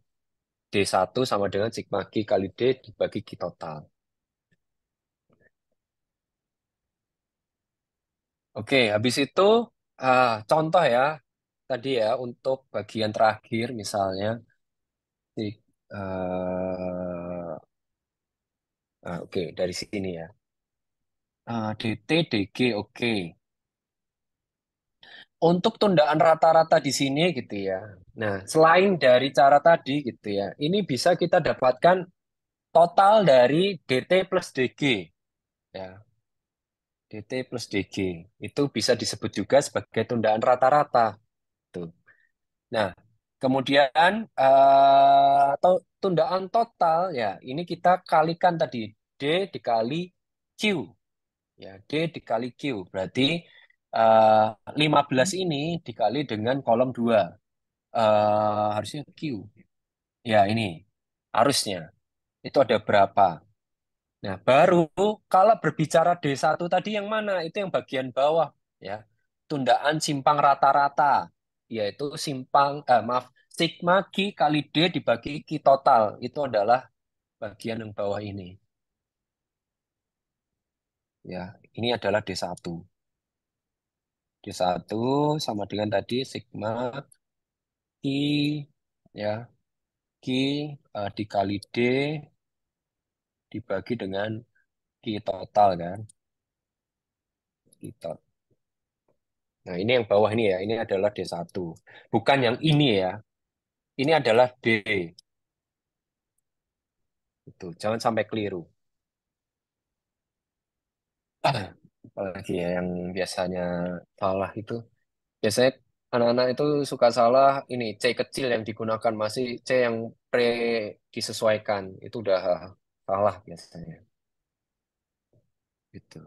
D1 sama dengan sigma Q kali D dibagi Q total. Oke, habis itu contoh ya. Tadi ya, untuk bagian terakhir misalnya. Di, oke, dari sini ya. DT, DG, oke. Untuk tundaan rata-rata di sini gitu ya. Nah, selain dari cara tadi gitu ya, ini bisa kita dapatkan total dari DT plus DG ya. DT plus DG itu bisa disebut juga sebagai tundaan rata-rata tuh. Nah, kemudian atau tundaan total ya, ini kita kalikan tadi D dikali Q ya, D dikali Q berarti 15 ini dikali dengan kolom 2. Harusnya Q. Ya, ini harusnya. Itu ada berapa? Nah, baru kalau berbicara D1 tadi yang mana? Itu yang bagian bawah ya. Tundaan simpang rata-rata yaitu maaf, sigma Q kali D dibagi Q total. Itu adalah bagian yang bawah ini. Ya, ini adalah D1. D1 sama dengan tadi sigma Q ya, Q dikali D dibagi dengan Q total kan. Q. Nah, ini yang bawah ini ya, ini adalah D1. Bukan yang ini ya. Ini adalah D. Itu, jangan sampai keliru. Apalagi ya yang biasanya salah itu. Biasanya anak-anak itu suka salah ini C kecil yang digunakan masih C yang pre disesuaikan. Itu udah salah biasanya. Gitu.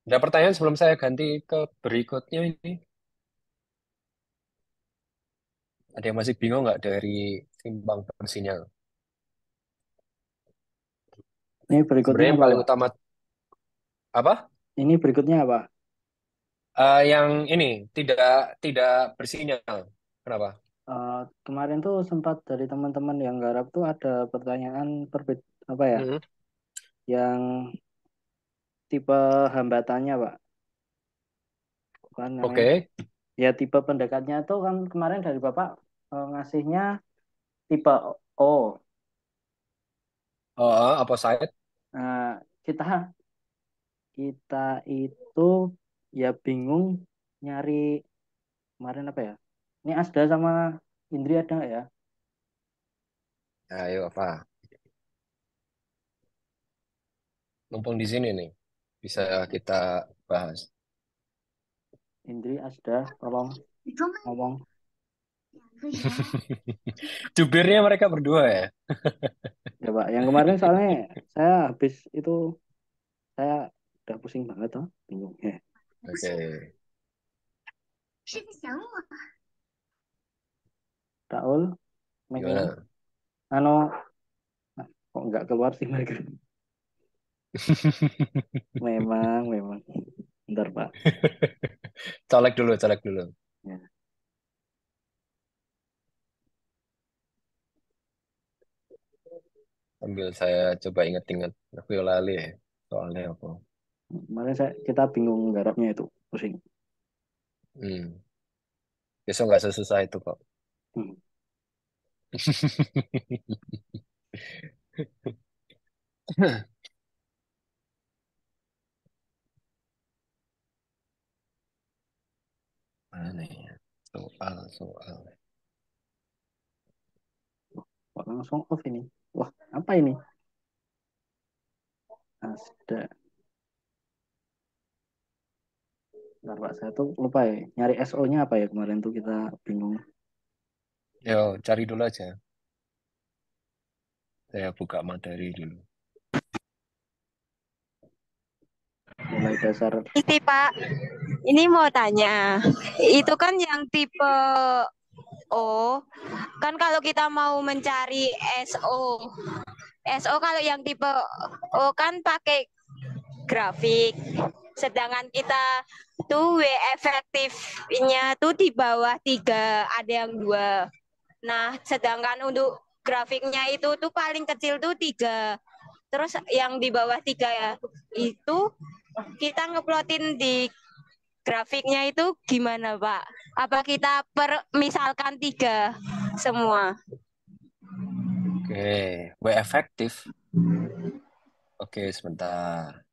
Ada pertanyaan sebelum saya ganti ke berikutnya ini. Ada yang masih bingung nggak dari timbang bersinyal? Ini berikutnya Sebenarnya yang apa, paling Pak? utama apa? Ini berikutnya apa? Yang ini tidak tidak bersinyal. Kenapa? Kemarin tuh sempat dari teman-teman yang garap tuh ada pertanyaan apa ya? Hmm, Yang tipe hambatannya, Pak. Apa namanya? Oke. Ya tipe pendekatnya tuh kan kemarin dari Bapak ngasihnya tipe O. Apa saya? Nah, kita kita itu ya bingung nyari kemarin apa ya? Ini Asda sama Indri ada nggak ya? Ayo apa? Mumpung di sini nih, bisa kita bahas. Indri, Asda, tolong ngomong. Jubirnya mereka berdua ya. Ya Pak, yang kemarin soalnya saya habis itu saya udah pusing banget tuh, bingung. Oke, Raul, mic-nya. gimana? Ano, kok nggak keluar sih mereka? Memang. Bentar Pak. Colek dulu, colek dulu. Ya. Sambil saya coba inget-inget. Aku ya lali ya. Soalnya apa? Kemarin kita bingung garapnya itu, pusing. Hmm. Besok nggak sesusah itu kok. Hmm. Mana ya? Soal. Kok langsung off ini? Wah, apa ini? Asda. Bentar Pak, saya tuh lupa ya. Nyari SO-nya apa ya kemarin tuh kita bingung. Yo, cari dulu aja. Saya buka materi dulu. Nilai dasar. Ini Pak, ini mau tanya, itu kan yang tipe O, kan kalau kita mau mencari SO kalau yang tipe O kan pakai grafik, sedangkan kita tuh W efektifnya tuh di bawah 3, ada yang 2. Nah, sedangkan untuk grafiknya itu tuh paling kecil tuh 3. Terus yang di bawah 3 ya, itu kita ngeplotin di grafiknya itu gimana, Pak? Apa kita misalkan 3 semua? Oke, W efektif. Oke, sebentar.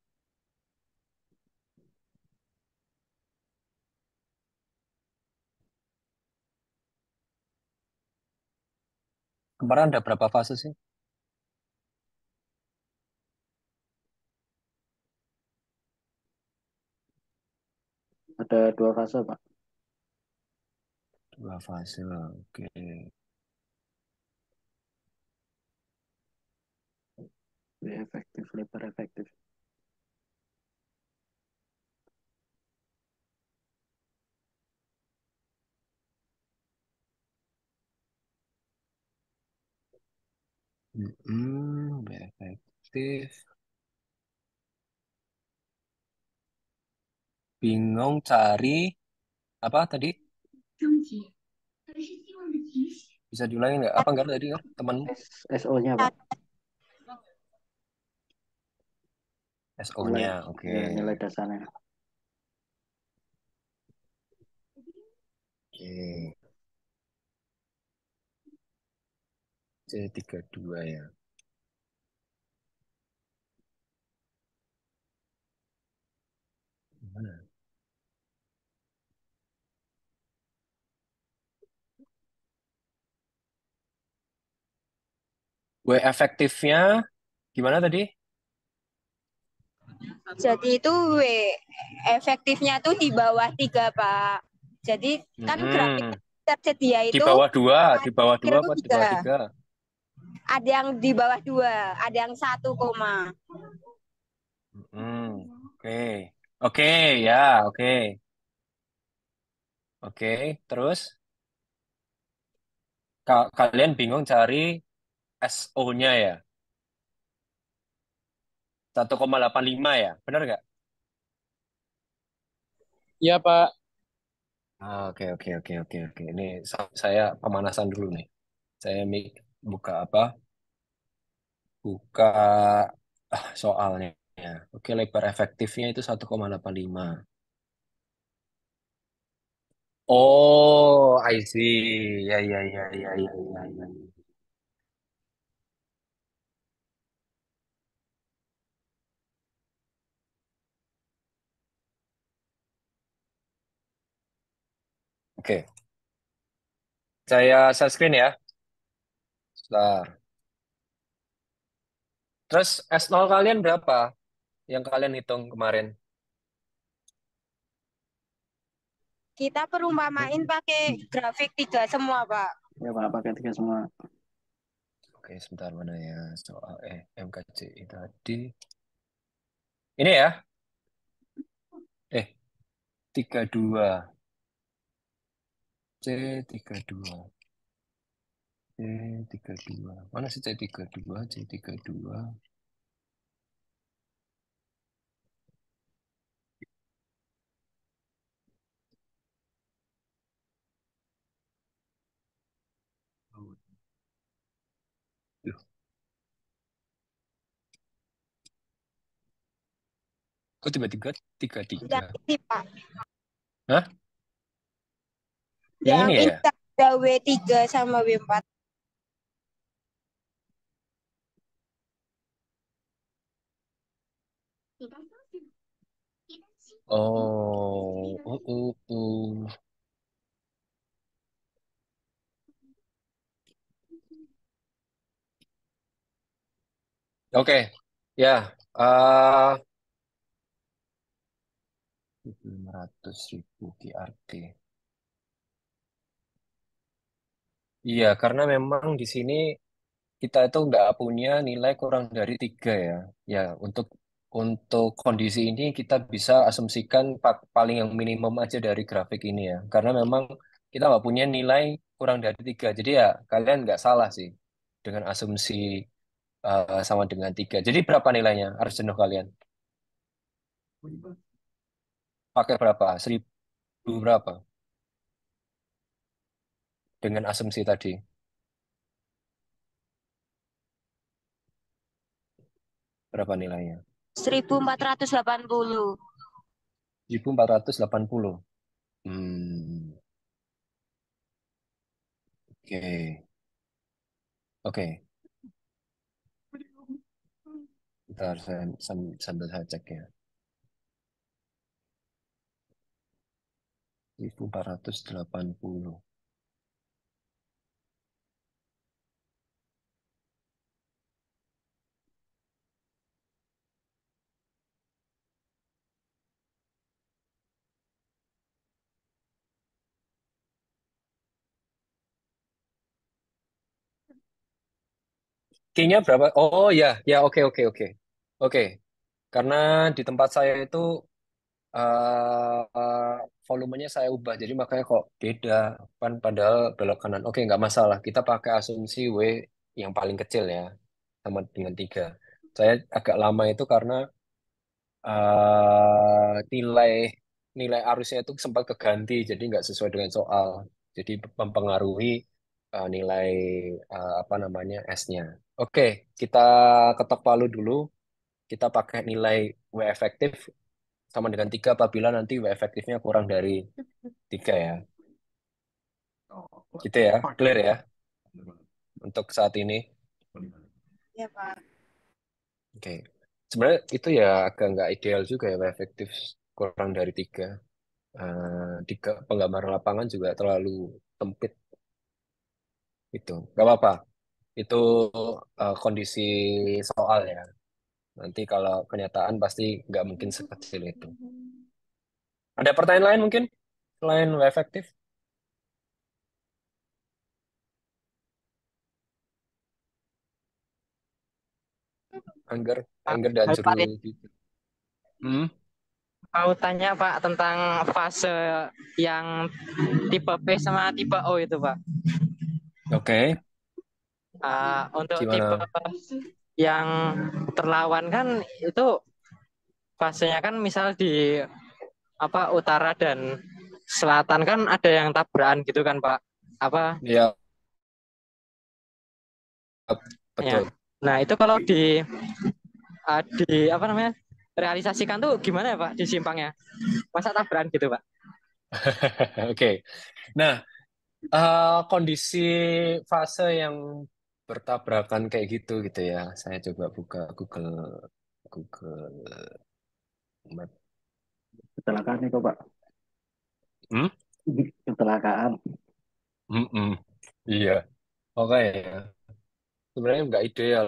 Kemarin ada berapa fase sih? Ada 2 fase Pak. 2 fase. Oke. W efektif, lebar efektif. W efektif. Bingung cari apa tadi? Bisa diulangin nggak? Apa enggak tadi kan temanmu? SO-nya Pak. Nilai SO-nya. Oke. ya, nilai dasarnya. Oke. C32 ya. Gimana? W efektifnya gimana tadi? Jadi itu W efektifnya tuh di bawah 3, Pak. Jadi kan grafik Mm-mm. tersedia Di itu bawah dua, di bawah akhir dua tuh apa di 3. bawah 3? Ada yang di bawah 2, ada yang 1, Oke. Oke, ya, oke. Oke, terus kalian bingung cari SO-nya ya? 1,85 ya? Benar nggak? Iya, Pak. Oke, oke, oke, oke, oke. Ini saya pemanasan dulu nih. Saya buka apa? Buka soalnya. Oke, lebar efektifnya itu 1,85. Oh, I see. Ya, ya, ya, ya, ya, ya, ya. Oke, saya share screen ya. Sebentar. Terus S0 kalian berapa? yang kalian hitung kemarin? Kita perumpamain pakai grafik 3 semua, Pak. Ya Pak, pakai 3 semua. Oke, sebentar mana ya soal MKCI tadi. Ini ya, 32 C32 C32 mana sih C32 C32. Duh, kok tiba-tiba 33? Yang ini, Pak. Hah? Yang Yang ini ini ya? ada W3 sama W4. Oh, Oke, ya. eh 500.000 QRT. Iya, karena memang di sini kita itu nggak punya nilai kurang dari 3 ya. Ya, untuk kondisi ini kita bisa asumsikan paling yang minimum aja dari grafik ini ya. Karena memang kita nggak punya nilai kurang dari 3. Jadi ya kalian nggak salah sih dengan asumsi sama dengan 3. Jadi berapa nilainya harus jenuh kalian? Pakai berapa? 1.000 berapa? Dengan asumsi tadi. Berapa nilainya? 1480. 1.480. Hmm, oke. Oke. Bentar, sambil saya cek ya. 1.480. Kayaknya berapa? Oh ya, ya oke oke oke. Oke, karena di tempat saya itu volumenya saya ubah, jadi makanya kok beda. Kan padahal belok kanan. Oke, nggak masalah. Kita pakai asumsi W yang paling kecil ya, sama dengan 3. Saya agak lama itu karena nilai nilai arusnya itu sempat keganti, jadi nggak sesuai dengan soal. Jadi mempengaruhi nilai apa namanya S-nya. Oke, kita ketok palu dulu. Kita pakai nilai W efektif sama dengan 3 apabila nanti W efektifnya kurang dari 3 ya. Gitu ya, clear ya untuk saat ini. Ya, Pak. Oke, sebenarnya itu ya agak nggak ideal juga ya W efektif kurang dari 3. Di penggambaran lapangan juga terlalu sempit itu. Nggak apa-apa, itu kondisi soal ya. Nanti kalau kenyataan pasti nggak mungkin sekecil itu. Ada pertanyaan lain mungkin selain W efektif? Angger, Pak, Angger dan halo Pak, Jero gitu. Hmm, mau tanya Pak tentang fase yang tipe P sama tipe O itu Pak. oke. Untuk tipe Gimana? yang terlawan kan itu fasenya kan misal di utara dan selatan kan ada yang tabrakan gitu kan Pak. Apa Ya, ya? betul. Nah itu kalau di apa namanya realisasikan tuh gimana ya Pak di simpangnya? Masa tabrakan gitu Pak? Oke. Nah, kondisi fase yang bertabrakan kayak gitu ya. Saya coba buka Google Google Map. Kecelakaan itu Pak. Hmm? Kecelakaan. Mm-mm. Iya. Oke ya. Sebenarnya nggak ideal.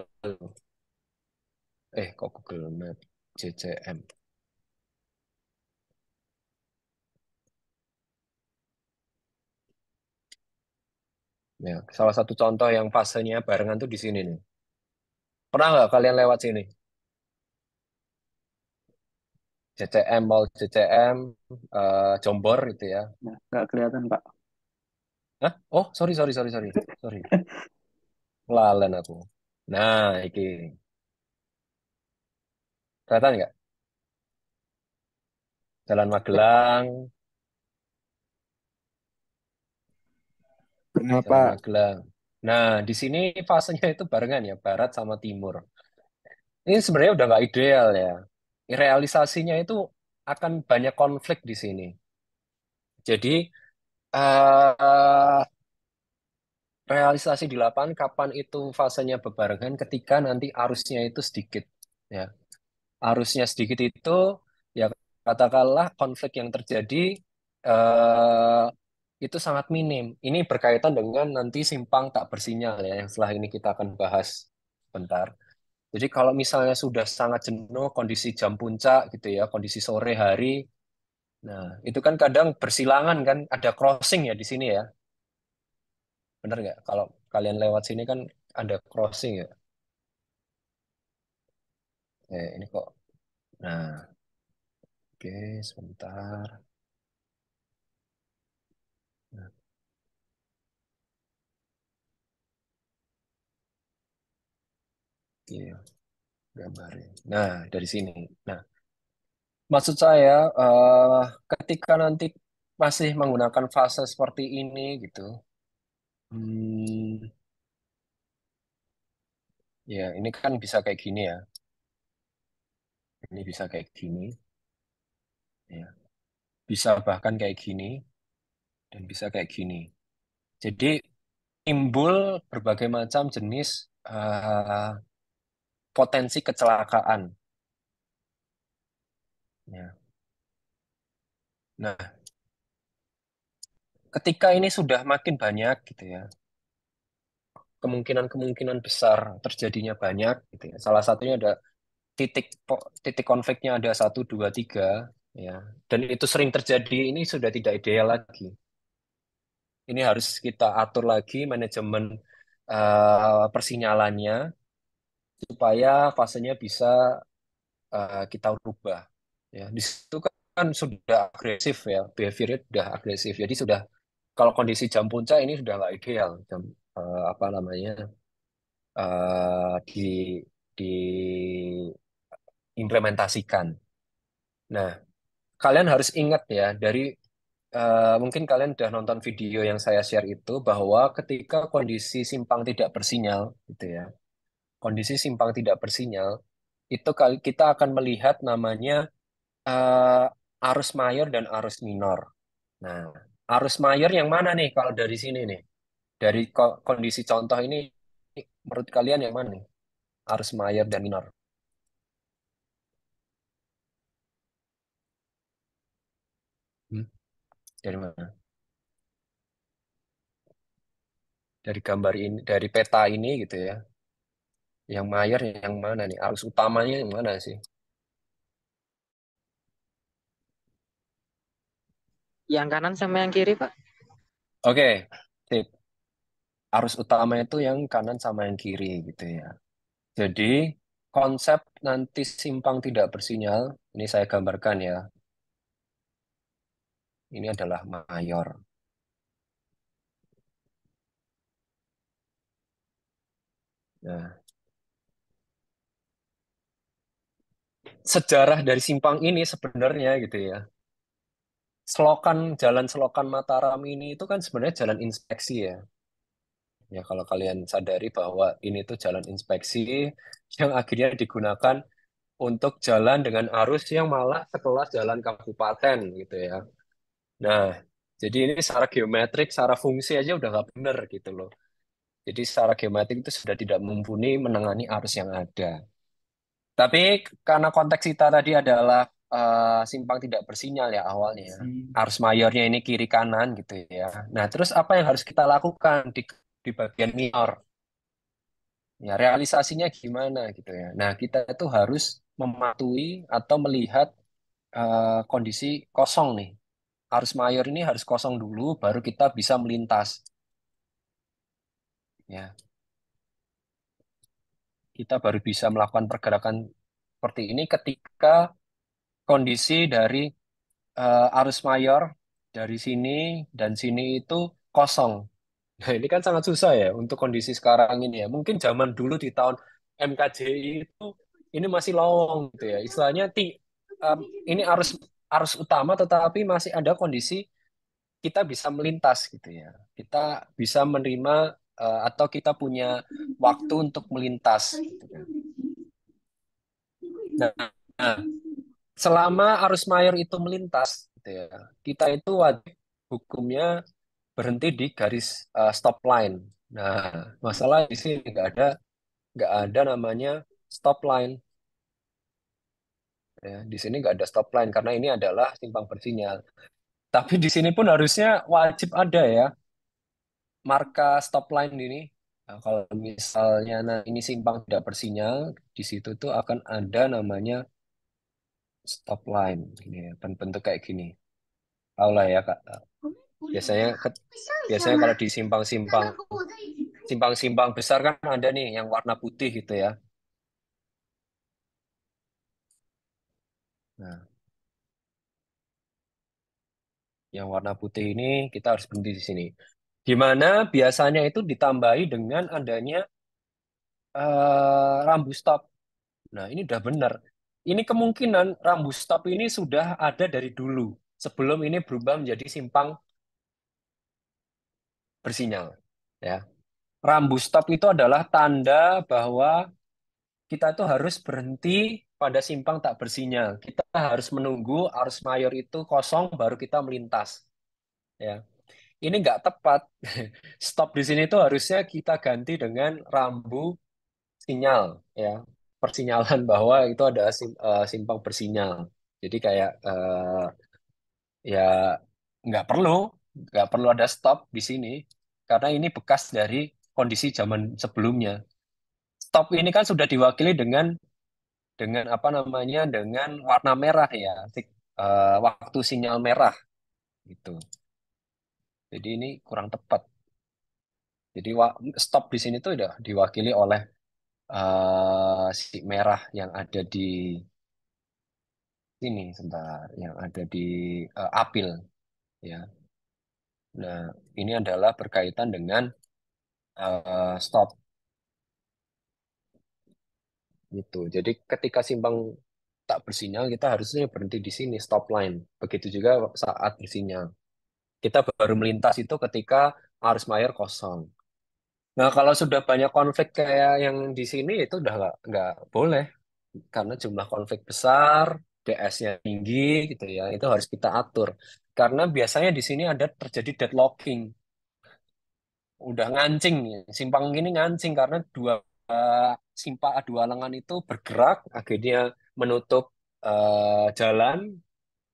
Kok Google Map? CCM. Ya, salah satu contoh yang fasenya barengan tuh di sini nih. Pernah nggak kalian lewat sini? CCM, Mall CCM, Jombor itu ya. Nah, nggak kelihatan Pak. Hah? Oh, sorry. Lalen aku. Nah, iki. Kelihatan nggak? Jalan Magelang, Jalan Kenapa? Magelang. Nah, di sini fasenya itu barengan ya, Barat sama Timur. Ini sebenarnya udah nggak ideal ya. Realisasinya itu akan banyak konflik di sini. Jadi, eh realisasi di lapangan kapan itu fasenya bebarengan ketika nanti arusnya itu sedikit. Ya, arusnya sedikit itu ya katakanlah konflik yang terjadi eh, itu sangat minim. Ini berkaitan dengan nanti simpang tak bersinyal ya yang setelah ini kita akan bahas bentar. Jadi kalau misalnya sudah sangat jenuh kondisi jam puncak gitu ya, kondisi sore hari, nah itu kan kadang bersilangan kan ada crossing ya di sini ya. Bener nggak? Kalau kalian lewat sini kan ada crossing ya. Ini kok. Nah, oke, sebentar. Nah, oke, gambarnya. Nah, dari sini. Nah, maksud saya ketika nanti masih menggunakan fase seperti ini gitu, hmm, ya ini kan bisa kayak gini ya. Ini bisa kayak gini, ya. Bisa bahkan kayak gini dan bisa kayak gini. Jadi timbul berbagai macam jenis potensi kecelakaan. Ya. Nah, ketika ini sudah makin banyak gitu ya, kemungkinan-kemungkinan besar terjadinya banyak gitu ya. Salah satunya ada titik konfliknya ada satu, dua, tiga, ya. Dan itu sering terjadi. Ini sudah tidak ideal lagi. Ini harus kita atur lagi manajemen persinyalannya supaya fasenya bisa kita rubah. Ya, di situ kan sudah agresif ya, behaviornya sudah agresif. Jadi sudah kalau kondisi jam puncak ini sudah nggak ideal, jam apa namanya diimplementasikan. Nah, kalian harus ingat ya dari mungkin kalian sudah nonton video yang saya share itu bahwa ketika kondisi simpang tidak bersinyal, gitu ya, kondisi simpang tidak bersinyal itu kita akan melihat namanya arus mayor dan arus minor. Nah, arus mayor yang mana nih kalau dari sini nih? Dari kondisi contoh ini, menurut kalian yang mana nih? Arus mayor dan minor. Hmm, dari mana? Dari gambar ini, dari peta ini gitu ya. Yang mayor yang mana nih? Arus utamanya yang mana sih? Yang kanan sama yang kiri, Pak. Oke, sip. Arus utama itu yang kanan sama yang kiri gitu ya. Jadi konsep nanti simpang tidak bersinyal, ini saya gambarkan ya. Ini adalah mayor. Nah, sejarah dari simpang ini sebenarnya gitu ya. Jalan selokan Mataram ini itu kan sebenarnya jalan inspeksi ya. Ya kalau kalian sadari bahwa ini tuh jalan inspeksi yang akhirnya digunakan untuk jalan dengan arus yang malah sekelas jalan kabupaten gitu ya. Nah, jadi ini secara geometrik, secara fungsi aja udah nggak bener gitu loh. Jadi secara geometrik itu sudah tidak mumpuni menangani arus yang ada. Tapi karena konteks kita tadi adalah simpang tidak bersinyal ya awalnya. Arus mayornya ini kiri kanan gitu ya. Nah, terus apa yang harus kita lakukan di bagian minor? Ya, realisasinya gimana gitu ya. Nah, kita itu harus mematuhi atau melihat kondisi kosong nih. Arus mayor ini harus kosong dulu, baru kita bisa melintas. Ya, kita baru bisa melakukan pergerakan seperti ini ketika kondisi dari arus mayor dari sini dan sini itu kosong. Nah, ini kan sangat susah ya untuk kondisi sekarang ini ya. Mungkin zaman dulu di tahun MKJI itu ini masih lowong gitu ya. Istilahnya um, ini arus arus utama tetapi masih ada kondisi kita bisa melintas gitu ya. Kita bisa menerima atau kita punya waktu untuk melintas gitu kan. Nah, nah, selama arus mayor itu melintas gitu ya, kita itu wajib hukumnya berhenti di garis stop line. Nah, masalah di sini nggak ada namanya stop line. Ya, di sini nggak ada stop line karena ini adalah simpang bersinyal. Tapi di sini pun harusnya wajib ada ya marka stop line ini. Nah, kalau misalnya ini simpang tidak bersinyal, di situ tuh akan ada namanya stop line. Ini ya, bentuk kayak gini. Tahu lah ya Kak. Biasanya biasanya kalau di simpang-simpang besar kan ada nih yang warna putih gitu ya. Nah, yang warna putih ini kita harus berhenti di sini. Di mana biasanya itu ditambahi dengan adanya rambu stop. Nah, ini udah benar. Ini kemungkinan rambu stop ini sudah ada dari dulu sebelum ini berubah menjadi simpang bersinyal. Ya, rambu stop itu adalah tanda bahwa kita itu harus berhenti pada simpang tak bersinyal. Kita harus menunggu arus mayor itu kosong baru kita melintas. Ya, ini nggak tepat. Stop di sini tuh harusnya kita ganti dengan rambu sinyal, ya, persinyalan bahwa itu ada simpang bersinyal. Jadi kayak ya nggak perlu nggak perlu ada stop di sini karena ini bekas dari kondisi zaman sebelumnya. Stop ini kan sudah diwakili dengan apa namanya dengan warna merah ya, waktu sinyal merah gitu. Jadi ini kurang tepat. Jadi stop di sini tuh udah diwakili oleh si merah yang ada di sini sebentar, yang ada di apil ya. Nah, ini adalah berkaitan dengan stop gitu. Jadi ketika simpang tak bersinyal kita harusnya berhenti di sini stop line. Begitu juga saat bersinyal. Kita baru melintas itu ketika arus mayor kosong. Nah, kalau sudah banyak konflik kayak yang di sini itu udah nggak boleh karena jumlah konflik besar, DS-nya tinggi gitu ya. Itu harus kita atur. Karena biasanya di sini ada terjadi deadlocking. Udah ngancing nih. Simpang ini ngancing karena dua lengan itu bergerak akhirnya menutup jalan,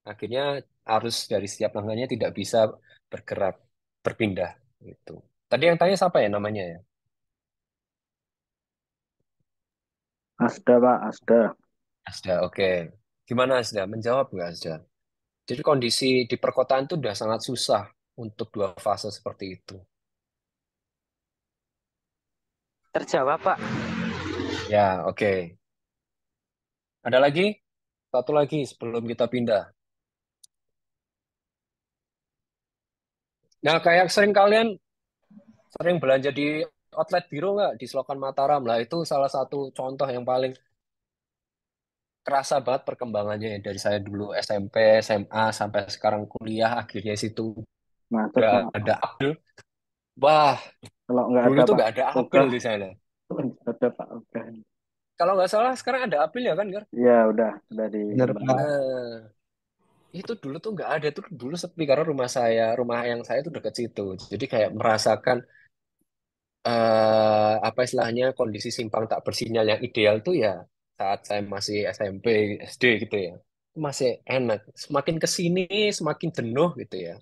akhirnya arus dari setiap lengannya tidak bisa bergerak berpindah gitu. Tadi yang tanya siapa ya namanya ya? Asda Pak, Asda. Asda, oke. Gimana Asda? Menjawab nggak Asda? Jadi kondisi di perkotaan itu udah sangat susah untuk dua fase seperti itu. Terjawab, Pak. Ya, oke. Ada lagi? Satu lagi sebelum kita pindah. Nah, kayak kalian sering belanja di outlet Biro nggak di Selokan Mataram lah. Itu salah satu contoh yang paling kerasa banget perkembangannya ya. Dari saya dulu SMP, SMA sampai sekarang kuliah akhirnya situ Macet udah Pak. ada April. Wah, Kalau nggak dulu ada tuh Pak, nggak ada April Ogah. di sana. Ada Pak Ogah. Kalau nggak salah sekarang ada April ya kan, Gar? Ya udah Bener, dikembangin. Pak. Nah, itu dulu tuh nggak ada tuh dulu sepi karena rumah yang saya tuh deket situ. Jadi kayak merasakan apa istilahnya kondisi simpang tak bersinyal yang ideal tuh ya saat saya masih SMP, SD gitu ya. Masih enak. Semakin ke sini semakin jenuh gitu ya.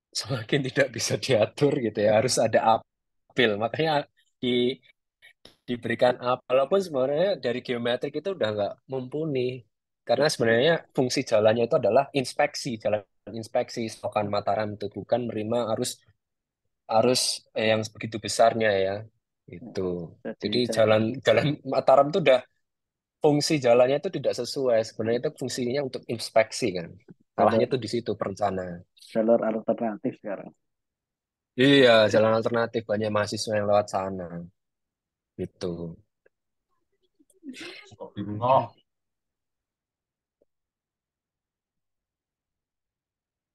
Semakin tidak bisa diatur gitu ya. Harus ada apil. Makanya di diberikan apa, walaupun sebenarnya dari geometrik itu udah nggak mumpuni, karena sebenarnya fungsi jalannya itu adalah inspeksi, jalan inspeksi selokan Mataram itu bukan menerima arus arus yang begitu besarnya ya, itu. Jadi Jadi saya jalan jalan Mataram itu udah fungsi jalannya itu tidak sesuai, sebenarnya itu fungsinya untuk inspeksi kan, salahnya jalur tuh di situ perencanaan. jalur alternatif sekarang. Iya, jalan alternatif banyak mahasiswa yang lewat sana, gitu.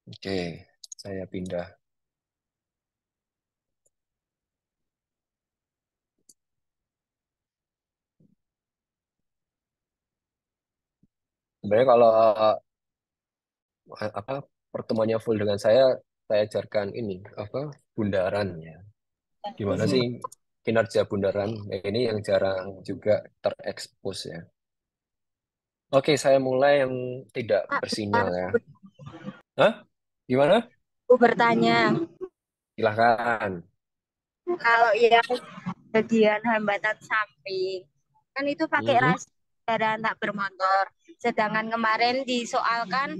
Oke, saya pindah. Sebenarnya kalau apa pertemuannya full dengan saya ajarkan ini apa bundaran ya. Gimana sih kinerja bundaran? Nah, ini yang jarang juga terekspos ya. Oke, saya mulai yang tidak Pak, bentar, bersinyal ya. Hah? Gimana? aku bertanya. Silahkan. Kalau yang bagian hambatan samping, kan itu pakai Mhm. rasio kendaraan tak bermotor. Sedangkan kemarin disoalkan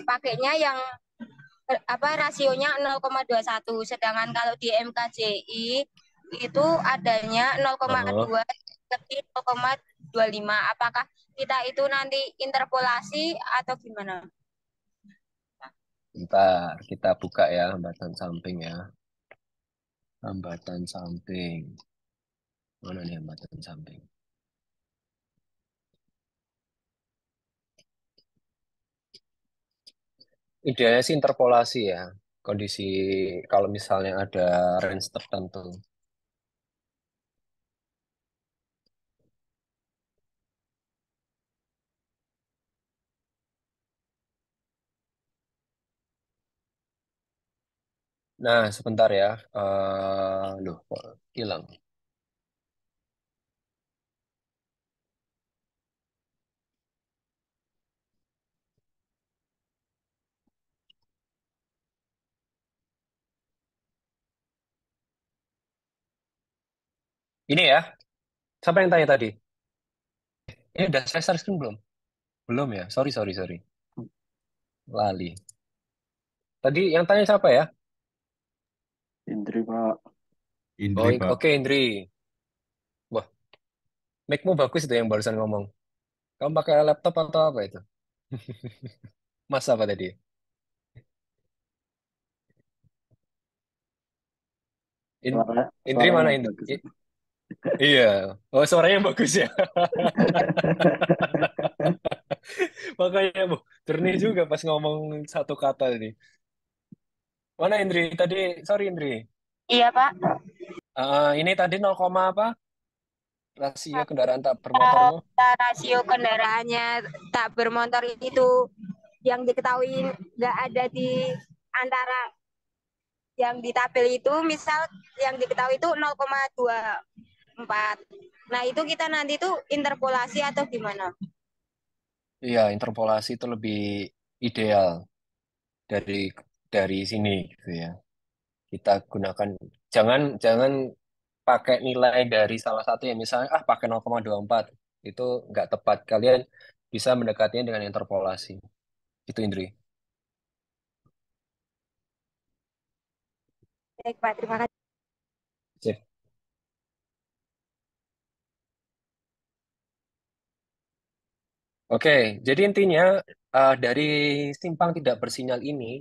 pakainya yang apa rasionya 0,21, sedangkan kalau di MKJI itu adanya Oh, 0,2 lebih 0,25. Apakah kita itu nanti interpolasi atau gimana? bentar, kita buka ya hambatan samping ya. Hambatan samping. Mana nih hambatan samping? Idealnya sih interpolasi ya. Kondisi kalau misalnya ada range tertentu. Nah, sebentar ya. Loh, kok hilang? Ini ya, siapa yang tanya tadi? Ini udah saya share screen belum? Belum ya? Sorry, sorry, sorry. Lali. Tadi yang tanya siapa ya? Indri Pak. Oh, Indri, Pak. oke, Indri. Wah, mic-mu bagus itu yang barusan ngomong. Kamu pakai laptop atau apa itu? Mas apa tadi? Indri Suaranya mana yang Indri? bagus. Iya. Oh, suaranya bagus ya. Makanya, Bu, jernih juga pas ngomong satu kata ini. Mana Indri? Tadi, sorry Indri. Iya, Pak. Ini tadi 0, apa? Rasio kendaraan tak bermotormu? Rasio kendaraannya tak bermotor itu yang diketahui nggak ada di antara yang di tabel itu, misal yang diketahui itu 0,24. Nah, itu kita nanti tuh interpolasi atau gimana? Iya, interpolasi itu lebih ideal dari sini gitu ya. Kita gunakan jangan jangan pakai nilai dari salah satu yang misalnya pakai 0,24 itu nggak tepat. Kalian bisa mendekatinya dengan interpolasi. Itu Indri. Baik, Pak, terima kasih. Sip. Oke, jadi intinya dari simpang tidak bersinyal ini,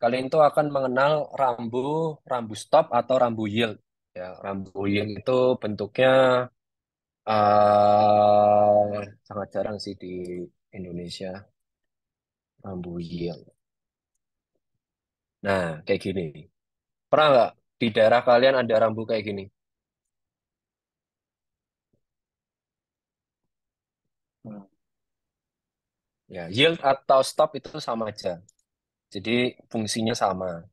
kalian itu akan mengenal rambu rambu stop atau rambu yield. Ya, rambu yield itu bentuknya sangat jarang sih di Indonesia, rambu yield. Nah, kayak gini. Pernah nggak di daerah kalian ada rambu kayak gini? Ya, yield atau stop itu sama aja. Jadi fungsinya sama.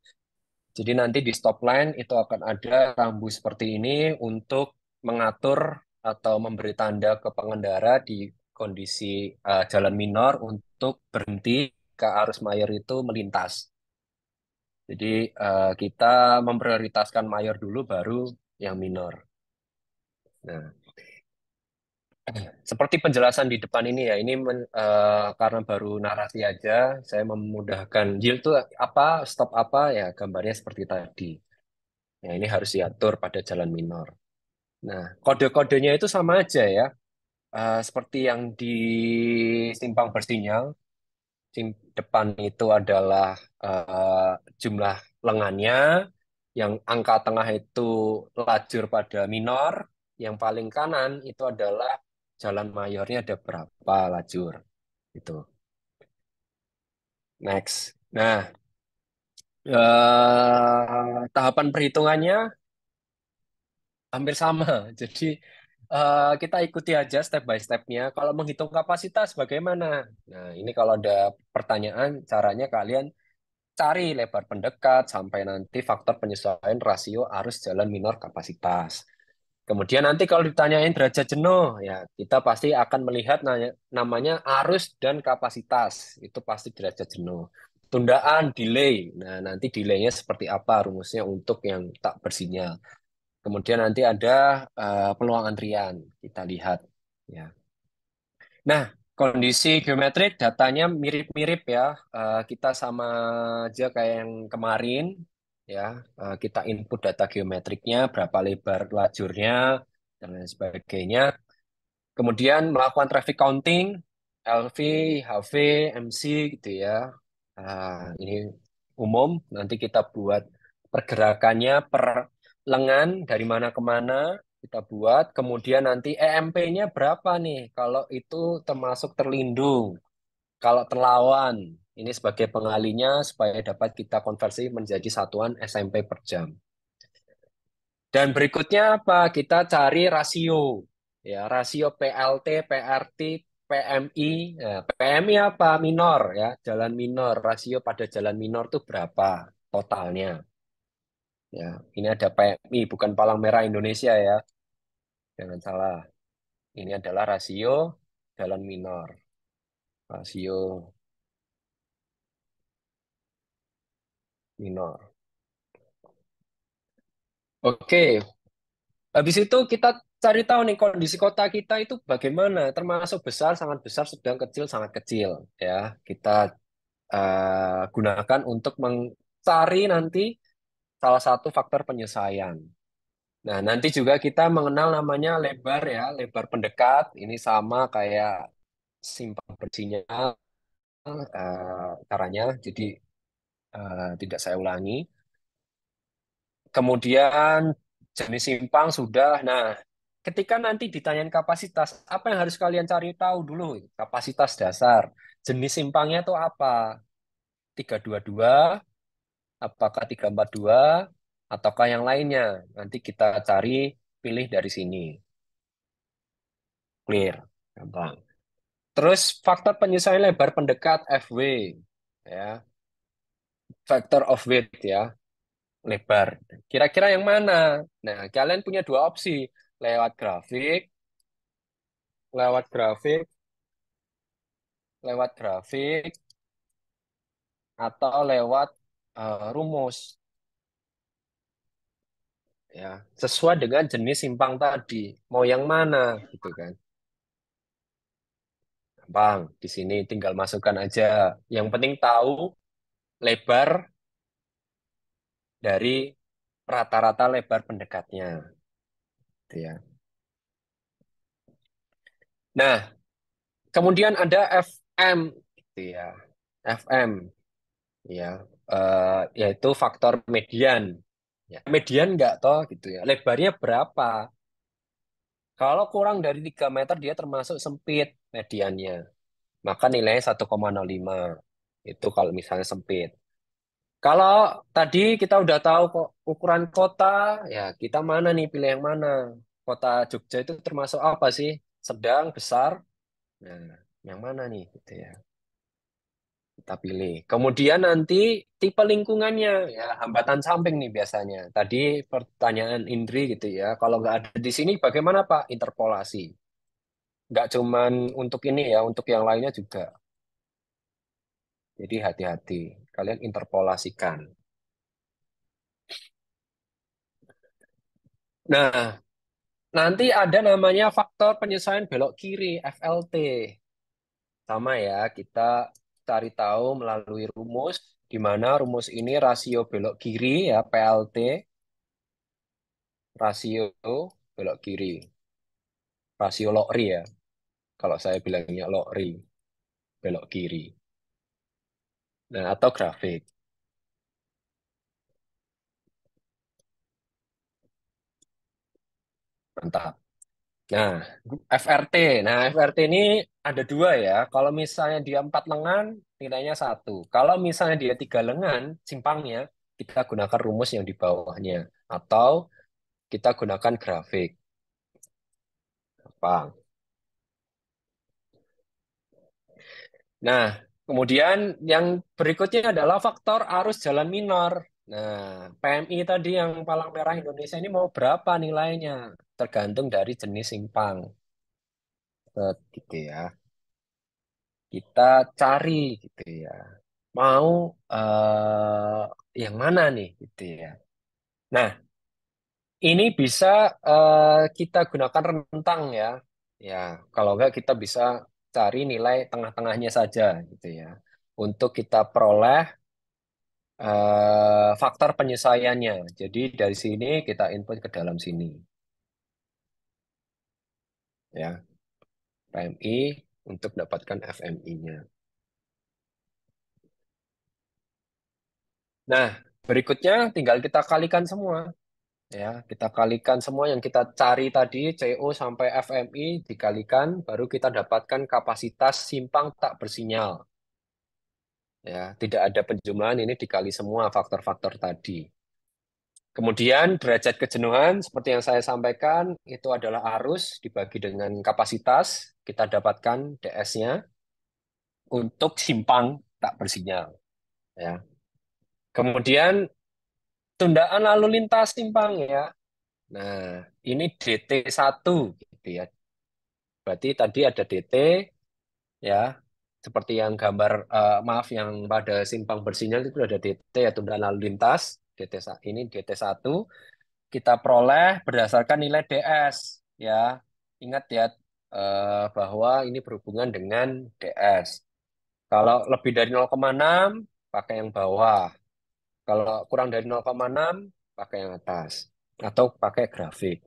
Jadi nanti di stop line itu akan ada rambu seperti ini untuk mengatur atau memberi tanda ke pengendara di kondisi jalan minor untuk berhenti ke arus mayor itu melintas. Jadi kita memprioritaskan mayor dulu baru yang minor. Nah, seperti penjelasan di depan ini ya, ini karena baru narasi aja, saya memudahkan yield itu apa, stop apa ya, gambarnya seperti tadi. Ya, ini harus diatur pada jalan minor. Nah, kode-kodenya itu sama aja ya. Seperti yang di simpang bersinyal, depan itu adalah eh, jumlah lengannya, yang angka tengah itu lajur pada minor, yang paling kanan itu adalah jalan mayornya ada berapa lajur. Itu. Next. Nah, tahapan perhitungannya hampir sama. Jadi kita ikuti aja step by stepnya. Kalau menghitung kapasitas bagaimana? Nah, ini kalau ada pertanyaan, caranya kalian cari lebar pendekat sampai nanti faktor penyesuaian rasio arus jalan minor kapasitas. Kemudian nanti kalau ditanyain derajat jenuh, ya kita pasti akan melihat namanya arus dan kapasitas. Itu pasti derajat jenuh. Tundaan, delay. Nah, nanti delaynya seperti apa rumusnya untuk yang tak bersinyal. Kemudian nanti ada peluang antrian. Kita lihat. Ya. Nah, kondisi geometrik datanya mirip-mirip ya. Kita sama aja kayak yang kemarin ya. Kita input data geometriknya, berapa lebar lajurnya dan lain sebagainya. Kemudian melakukan traffic counting, LV, HV, MC gitu ya. Ini umum. Nanti kita buat pergerakannya per lengan dari mana ke mana kita buat. Kemudian nanti EMP-nya berapa nih? Kalau itu termasuk terlindung. Kalau terlawan, ini sebagai pengalinya supaya dapat kita konversi menjadi satuan SMP per jam. Dan berikutnya apa? Kita cari rasio. Ya, rasio PLT, PRT, PMI. Nah, PMI apa? Minor ya, jalan minor. Rasio pada jalan minor itu berapa totalnya? Ya, ini ada PMI, bukan Palang Merah Indonesia ya. Jangan salah. Ini adalah rasio jalan minor. Rasio minor. Oke, habis itu kita cari tahu nih kondisi kota kita itu bagaimana, termasuk besar, sangat besar, sedang, kecil, sangat kecil. Ya, kita gunakan untuk mencari nanti salah satu faktor penyelesaian. Nah, nanti juga kita mengenal namanya lebar ya, lebar pendekat. Ini sama kayak simpang bersinyal caranya, jadi tidak saya ulangi. Kemudian jenis simpang sudah. Nah, ketika nanti ditanyain kapasitas, apa yang harus kalian cari tahu dulu? Kapasitas dasar. Jenis simpangnya itu apa? 322, apakah 342, ataukah yang lainnya? Nanti kita cari, pilih dari sini. Clear. Gampang. Terus faktor penyesuaian lebar pendekat FW. Ya, factor of width ya, lebar. Kira-kira yang mana? Nah, kalian punya dua opsi. Lewat grafik, lewat grafik, lewat grafik, atau lewat rumus. Ya, sesuai dengan jenis simpang tadi. Mau yang mana gitu kan? Gampang. Di sini tinggal masukkan aja. Yang penting tahu lebar dari rata-rata lebar pendekatnya. Gitu ya. Nah, kemudian ada FM gitu ya. FM ya, yaitu faktor median. Ya, median enggak toh gitu ya. Lebarnya berapa? Kalau kurang dari 3 meter dia termasuk sempit mediannya. Maka nilainya 1,05. Itu kalau misalnya sempit. Kalau tadi kita udah tahu kok ukuran kota, ya kita mana nih, pilih yang mana? Kota Jogja itu termasuk apa sih? Sedang, besar? Nah, yang mana nih gitu ya. Kita pilih. Kemudian nanti tipe lingkungannya, ya hambatan samping nih biasanya. Tadi pertanyaan Indri gitu ya. Kalau nggak ada di sini bagaimana Pak? Interpolasi. Nggak cuman untuk ini ya, untuk yang lainnya juga. Jadi hati-hati. Kalian interpolasikan. Nah, nanti ada namanya faktor penyesuaian belok kiri, FLT. Sama ya, kita cari tahu melalui rumus, di mana rumus ini rasio belok kiri ya, PLT, rasio belok kiri, rasio LORI ya, kalau saya bilangnya LORI, belok kiri. Nah, atau grafik. Mantap. Nah, FRT. Nah, FRT ini ada dua ya. Kalau misalnya dia 4 lengan, nilainya 1. Kalau misalnya dia 3 lengan, simpangnya, kita gunakan rumus yang di bawahnya. Atau kita gunakan grafik. Gampang. Nah, kemudian yang berikutnya adalah faktor arus jalan minor. Nah, PMI tadi yang palang merah Indonesia ini mau berapa nilainya? Tergantung dari jenis simpang. Gitu ya. Kita cari gitu ya. Mau yang mana nih gitu ya. Nah, ini bisa kita gunakan rentang ya. Ya, kalau enggak kita bisa cari nilai tengah-tengahnya saja gitu ya. Untuk kita peroleh faktor penyesuaiannya. Jadi dari sini kita input ke dalam sini ya. PMI untuk dapatkan FMI-nya. Nah, berikutnya tinggal kita kalikan semua. Ya, kita kalikan semua yang kita cari tadi, CO sampai FMI dikalikan, baru kita dapatkan kapasitas simpang tak bersinyal. Ya, tidak ada penjumlahan, ini dikali semua faktor-faktor tadi. Kemudian derajat kejenuhan, seperti yang saya sampaikan, itu adalah arus dibagi dengan kapasitas, kita dapatkan DS-nya untuk simpang tak bersinyal. Ya. Kemudian tundaan lalu lintas simpang ya. Nah, ini DT1 gitu ya. Berarti tadi ada DT ya, seperti yang gambar maaf yang pada simpang bersinyal itu ada DT ya, tundaan lalu lintas. Ini DT1 kita peroleh berdasarkan nilai DS ya. Ingat ya bahwa ini berhubungan dengan DS. Kalau lebih dari 0,6 pakai yang bawah. Kalau kurang dari 0,6 pakai yang atas atau pakai grafik.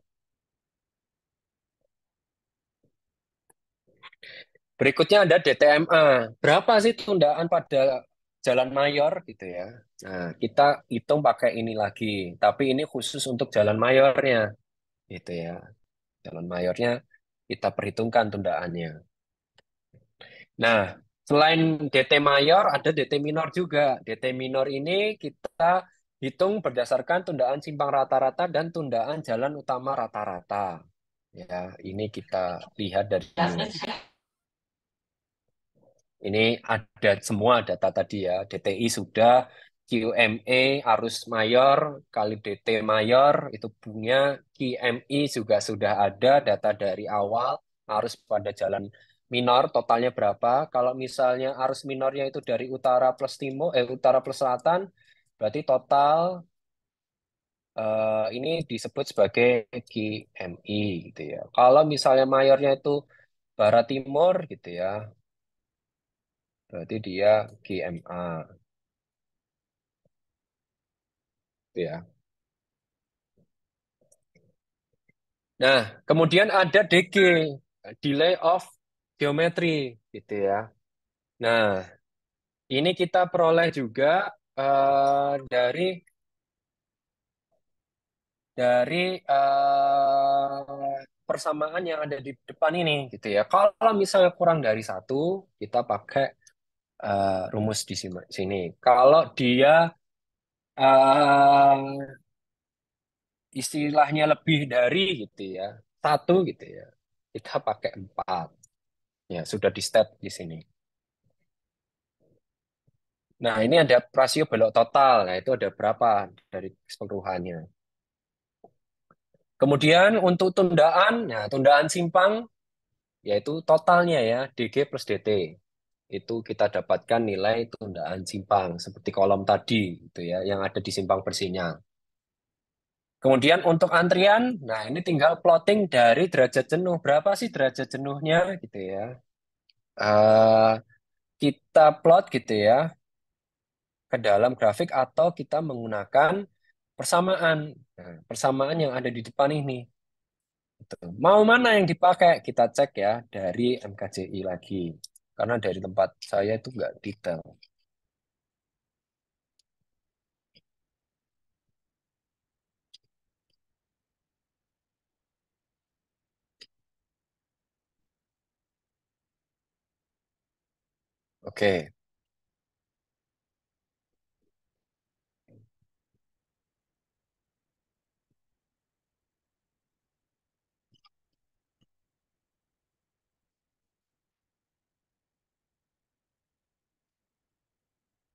Berikutnya ada DTMA. Berapa sih tundaan pada jalan mayor gitu ya? Nah, kita hitung pakai ini lagi. Tapi ini khusus untuk jalan mayornya gitu ya. Jalan mayornya kita perhitungkan tundaannya. Nah, selain DT mayor ada DT minor juga. DT minor ini kita hitung berdasarkan tundaan simpang rata-rata dan tundaan jalan utama rata-rata. Ya, ini kita lihat dari nilai. Ini ada semua data tadi ya. DTI sudah, QME arus mayor kali DT mayor itu punya, QMI juga sudah ada data dari awal arus pada jalan minor totalnya berapa. Kalau misalnya arus minornya itu dari utara plus timur, utara plus selatan, berarti total ini disebut sebagai QMI gitu ya. Kalau misalnya mayornya itu barat timur gitu ya, berarti dia GMA gitu ya. Nah, kemudian ada DG, delay of geometry gitu ya. Nah, ini kita peroleh juga dari persamaan yang ada di depan ini gitu ya. Kalau misalnya kurang dari 1, kita pakai rumus di sini. Kalau dia eh, istilahnya lebih dari gitu ya, 1 gitu ya, kita pakai 4. Ya, sudah di step di sini. Nah, ini ada rasio belok total. Nah, itu ada berapa dari keseluruhannya. Kemudian untuk tundaan, nah tundaan simpang yaitu totalnya ya, DG plus DT. Itu kita dapatkan nilai tundaan simpang seperti kolom tadi itu ya, yang ada di simpang bersinyal. Kemudian untuk antrian, nah ini tinggal plotting dari derajat jenuh. Berapa sih derajat jenuhnya gitu ya. Eh, kita plot gitu ya ke dalam grafik atau kita menggunakan persamaan. Nah, persamaan yang ada di depan ini. Gitu. Mau mana yang dipakai? Kita cek ya dari MKJI lagi. Karena dari tempat saya itu nggak detail. Oke,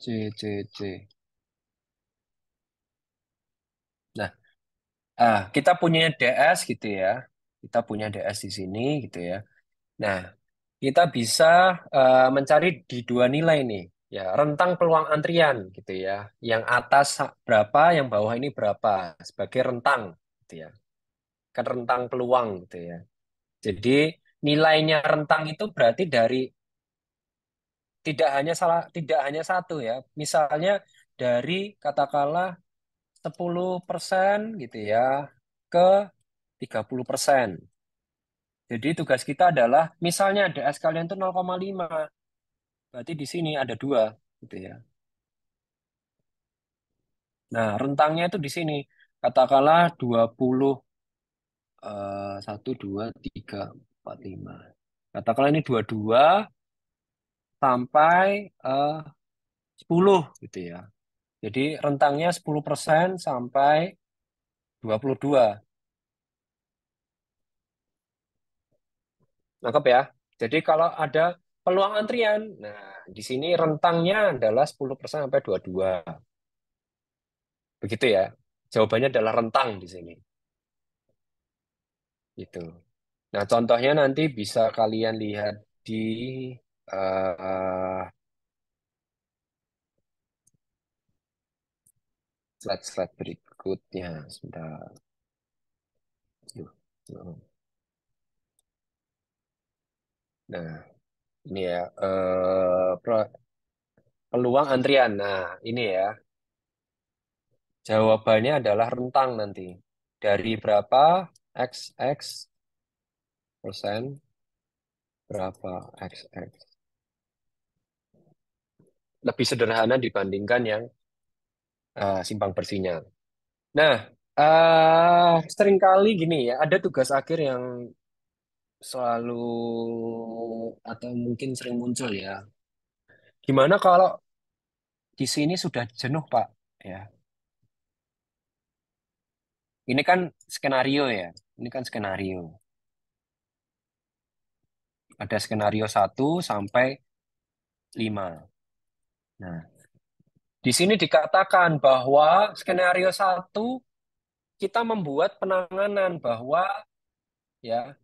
C, C, C. Nah, kita punya DS gitu ya. Kita punya DS di sini gitu ya. Nah, kita bisa mencari di dua nilai nih. Ya, rentang peluang antrian gitu ya. Yang atas berapa, yang bawah ini berapa sebagai rentang gitu ya. Kan rentang peluang gitu ya. Jadi nilainya rentang itu berarti dari tidak hanya satu ya. Misalnya dari katakanlah 10% gitu ya ke 30%. Jadi tugas kita adalah misalnya DS kalian itu 0,5, berarti di sini ada dua gitu ya. Nah, rentangnya itu di sini. Katakanlah 20, 1, 2, 3, 4, 5. Katakanlah ini 22 sampai 10 gitu ya. Jadi rentangnya 10% sampai 22. Nangkep ya? Jadi kalau ada peluang antrian, nah di sini rentangnya adalah 10% sampai 22. Begitu ya. Jawabannya adalah rentang di sini. Gitu. Nah, contohnya nanti bisa kalian lihat di eh, slide-slide berikutnya. Sebentar. Yuk. Nah, ini ya. Peluang antrian. Nah, ini ya. Jawabannya adalah rentang nanti. Dari berapa? XX persen, berapa XX. Lebih sederhana dibandingkan yang simpang bersihnya. Nah, seringkali gini ya, ada tugas akhir yang selalu atau mungkin sering muncul ya. Gimana kalau di sini sudah jenuh, Pak? Ya, ini kan skenario ya. Ini kan skenario. Ada skenario 1 sampai 5. Nah, di sini dikatakan bahwa skenario 1 kita membuat penanganan bahwa ya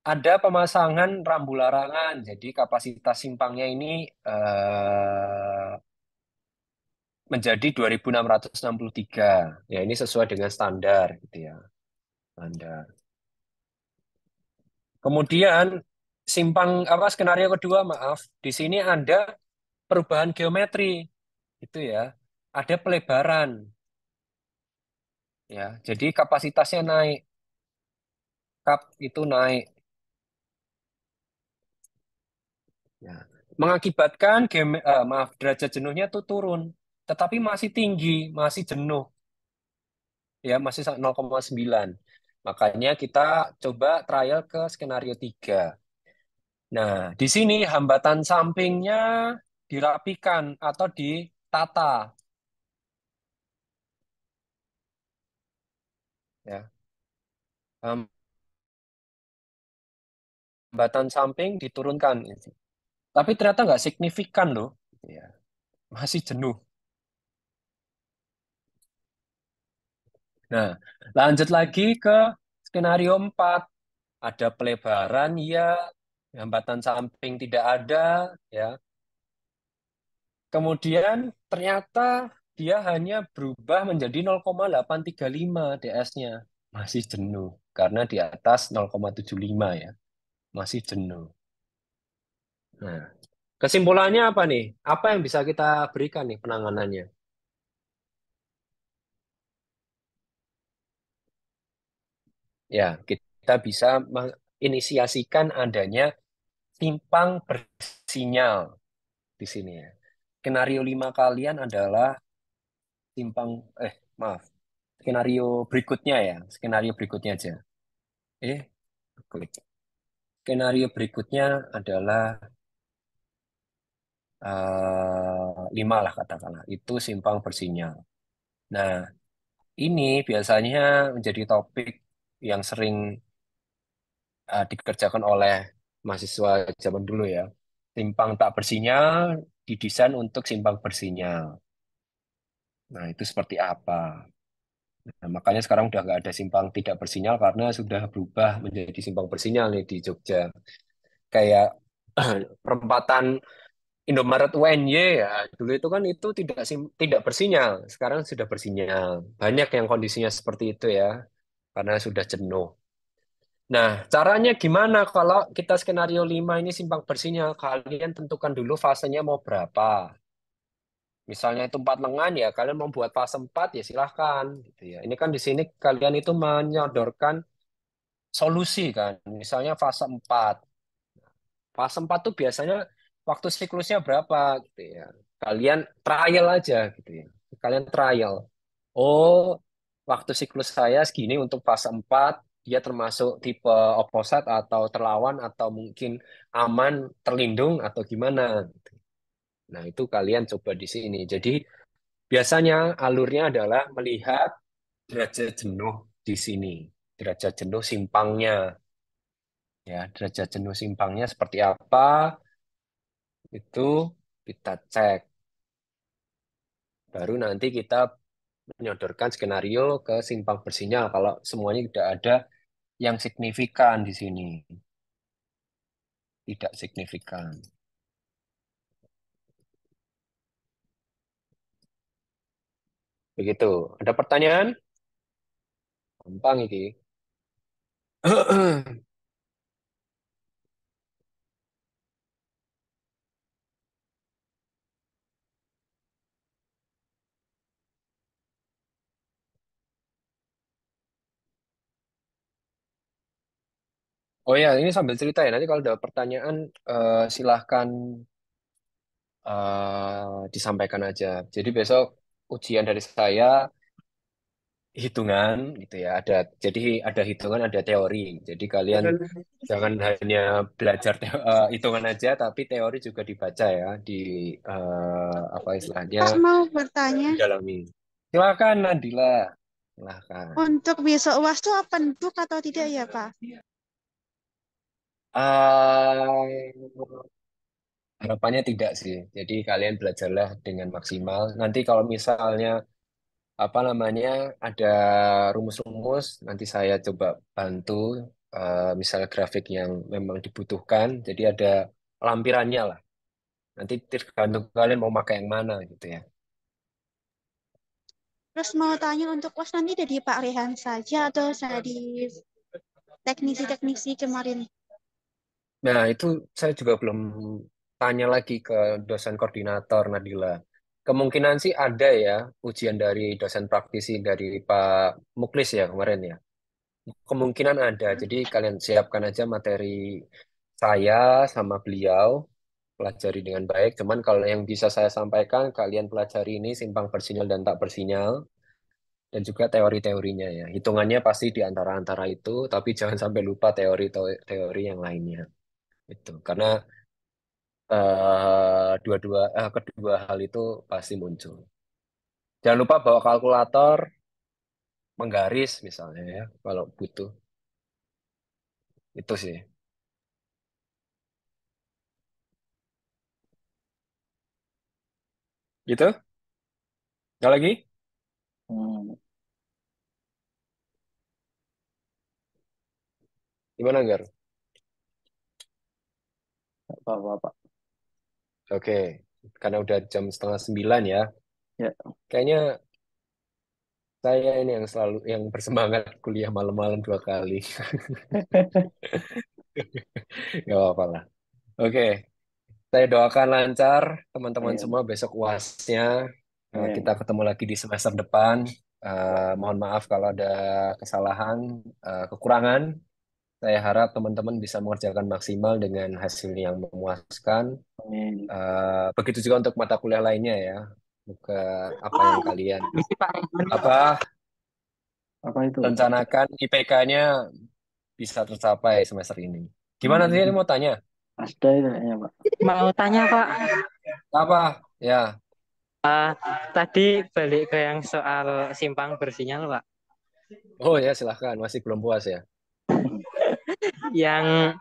ada pemasangan rambu larangan. Jadi kapasitas simpangnya ini eh, menjadi 2.663. Ya, ini sesuai dengan standar gitu ya. Standar. Kemudian simpang apa skenario kedua, maaf, di sini ada perubahan geometri gitu ya. Ada pelebaran ya. Jadi kapasitasnya naik, kap itu naik ya. Mengakibatkan maaf derajat jenuhnya tuh turun, tetapi masih tinggi, masih jenuh ya, masih 0,9. Makanya kita coba trial ke skenario 3. Nah, di sini hambatan sampingnya dirapikan atau ditata. Ya. Hambatan samping diturunkan. Tapi ternyata nggak signifikan loh. Ya. Masih jenuh. Nah, lanjut lagi ke skenario 4. Ada pelebaran, ya. Hambatan samping tidak ada. Ya. Kemudian ternyata dia hanya berubah menjadi 0,835 ds-nya. Masih jenuh karena di atas 0,75 ya. Masih jenuh. Nah, kesimpulannya apa nih? Apa yang bisa kita berikan nih penanganannya? Ya, kita bisa menginisiasikan adanya simpang bersinyal di sini ya. Skenario 5 kalian adalah simpang, maaf, skenario berikutnya ya. Skenario berikutnya aja. Eh, klik. Skenario berikutnya adalah 5 lah katakanlah. Itu simpang bersinyal. Nah, ini biasanya menjadi topik yang sering dikerjakan oleh mahasiswa zaman dulu ya. Simpang tak bersinyal didesain untuk simpang bersinyal. Nah, itu seperti apa? Nah, makanya sekarang udah nggak ada simpang tidak bersinyal karena sudah berubah menjadi simpang bersinyal nih di Jogja. Kayak perempatan Indomaret UNY ya, dulu itu kan itu tidak bersinyal, sekarang sudah bersinyal. Banyak yang kondisinya seperti itu ya, karena sudah jenuh. Nah, caranya gimana kalau kita skenario 5 ini simpang bersinyal? Kalian tentukan dulu fasenya mau berapa. Misalnya itu 4 lengan ya, kalian mau buat fase 4 ya silahkan. Gitu ya. Ini kan di sini kalian itu menyodorkan solusi kan. Misalnya fase 4. Fase 4 tuh biasanya waktu siklusnya berapa gitu ya. Kalian trial aja gitu ya. Kalian trial. Oh, waktu siklus saya segini untuk fase 4 dia termasuk tipe opposite atau terlawan atau mungkin aman, terlindung atau gimana gitu. Nah, itu kalian coba di sini. Jadi, biasanya alurnya adalah melihat derajat jenuh di sini. Derajat jenuh simpangnya ya, derajat jenuh simpangnya seperti apa itu kita cek. Baru nanti kita menyodorkan skenario ke simpang bersinyal kalau semuanya tidak ada yang signifikan di sini. Tidak signifikan. Begitu. Ada pertanyaan? Gampang ini. Oh ya, ini sambil cerita ya. Nanti kalau ada pertanyaan, silahkan disampaikan aja. Jadi besok ujian dari saya hitungan gitu ya. Jadi ada hitungan, ada teori. Jadi kalian jangan hanya belajar hitungan aja, tapi teori juga dibaca ya di apa istilahnya Pak mau bertanya, didalami. Silakan Nadila, silakan. untuk besok UAS itu open book atau tidak ya, Pak? Ah, harapannya tidak sih. Jadi kalian belajarlah dengan maksimal. Nanti kalau misalnya apa namanya ada rumus-rumus, nanti saya coba bantu misalnya grafik yang memang dibutuhkan. Jadi ada lampirannya lah. Nanti tergantung kalian mau pakai yang mana gitu ya. Terus mau tanya untuk UAS nanti dari Pak Rehan saja atau saya di teknisi-teknisi kemarin? Nah, itu saya juga belum tanya lagi ke dosen koordinator Nadila. Kemungkinan sih ada ya ujian dari dosen praktisi dari Pak Muklis ya kemarin ya. Kemungkinan ada. Jadi kalian siapkan aja materi saya sama beliau, pelajari dengan baik. Cuman kalau yang bisa saya sampaikan, kalian pelajari ini simpang bersinyal dan tak bersinyal, dan juga teori-teorinya ya. Hitungannya pasti di antara-antara itu, tapi jangan sampai lupa teori-teori yang lainnya. Itu karena kedua hal itu pasti muncul. Jangan lupa bawa kalkulator, menggaris misalnya ya, kalau butuh. Itu sih. Gitu? Nggak lagi? Hmm, Gimana, Gar? nggak apa-apa, Pak. Oke, karena udah jam setengah 9 ya. Ya. Kayaknya saya ini yang selalu yang bersemangat kuliah malam-malam 2 kali. Gak apa-apa lah. Oke, saya doakan lancar teman-teman Ya. semua besok UASnya. Kita Ya. ketemu lagi di semester depan. Mohon maaf kalau ada kesalahan, kekurangan. Saya harap teman-teman bisa mengerjakan maksimal dengan hasil yang memuaskan. Amin. Begitu juga untuk mata kuliah lainnya ya. Bukan apa yang kalian Misi Pak Rehan, Pak. apa Apa itu? rencanakan IPK-nya bisa tercapai semester ini. Gimana tadi Hmm, mau tanya? Asda itu kayaknya, Pak. Mau tanya Pak, Apa? Ya. tadi balik ke yang soal simpang bersinyal Pak, Oh ya, silahkan. Masih belum puas ya? yang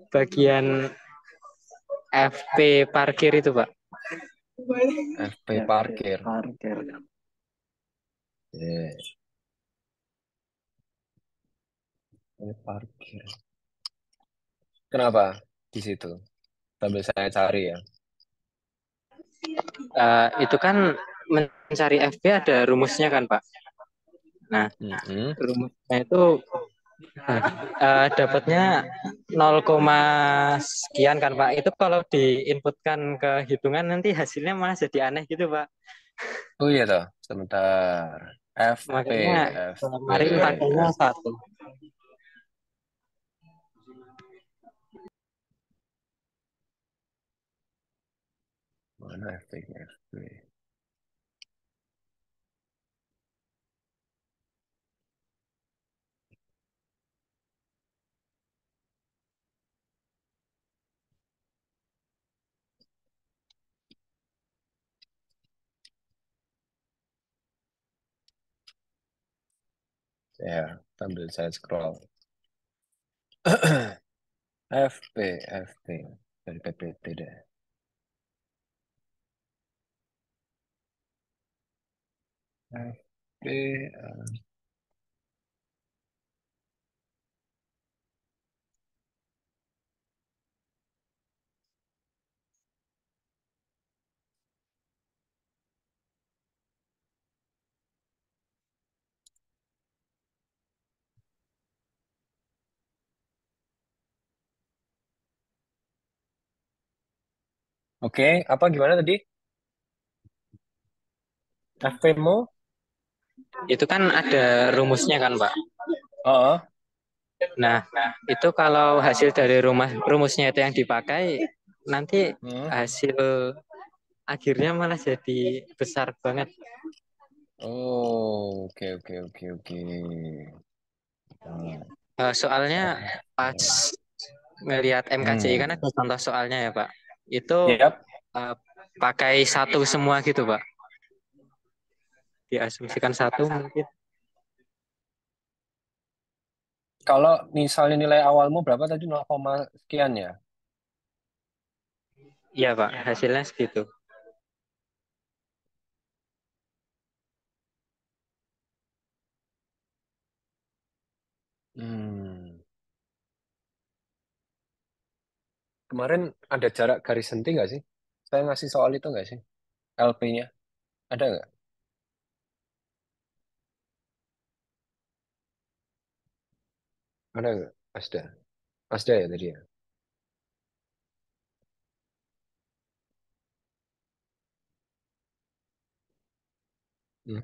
bagian FP parkir itu Pak. FP Ya, parkir. parkir. Ya, FP parkir. Kenapa di situ? Sambil saya cari ya. Itu kan mencari FP ada rumusnya kan Pak. Nah, Mm-mm. rumusnya itu dapatnya 0, sekian kan Pak. Itu kalau diinputkan ke hitungan nanti hasilnya malah jadi aneh gitu Pak. Oh iya toh. Sebentar. FP, Makanya FP, kemarin pakainya F. 1. Mana FP, FP? Ya, sambil saya scroll. FP, FP. Dari PPT deh. FP. Oke, apa gimana tadi? FP mu? Itu kan ada rumusnya kan Pak. Oh, Nah, itu kalau hasil dari rumusnya itu yang dipakai, nanti hmm. hasil akhirnya malah jadi besar banget. Oh, oke, oke, oke, oke. Soalnya pas ngelihat MKCI kan Hmm. ada contoh soalnya ya Pak. Itu Yap. eh, pakai satu semua gitu Pak. Diasumsikan satu mungkin. Kalau misalnya nilai awalmu berapa tadi 0, sekian ya? Iya Pak, hasilnya segitu. Hmm. Kemarin ada jarak garis henti nggak sih? Saya ngasih soal itu nggak sih? LP-nya ada nggak? Ada nggak? Asda. Asda ya tadi ya? Hmm.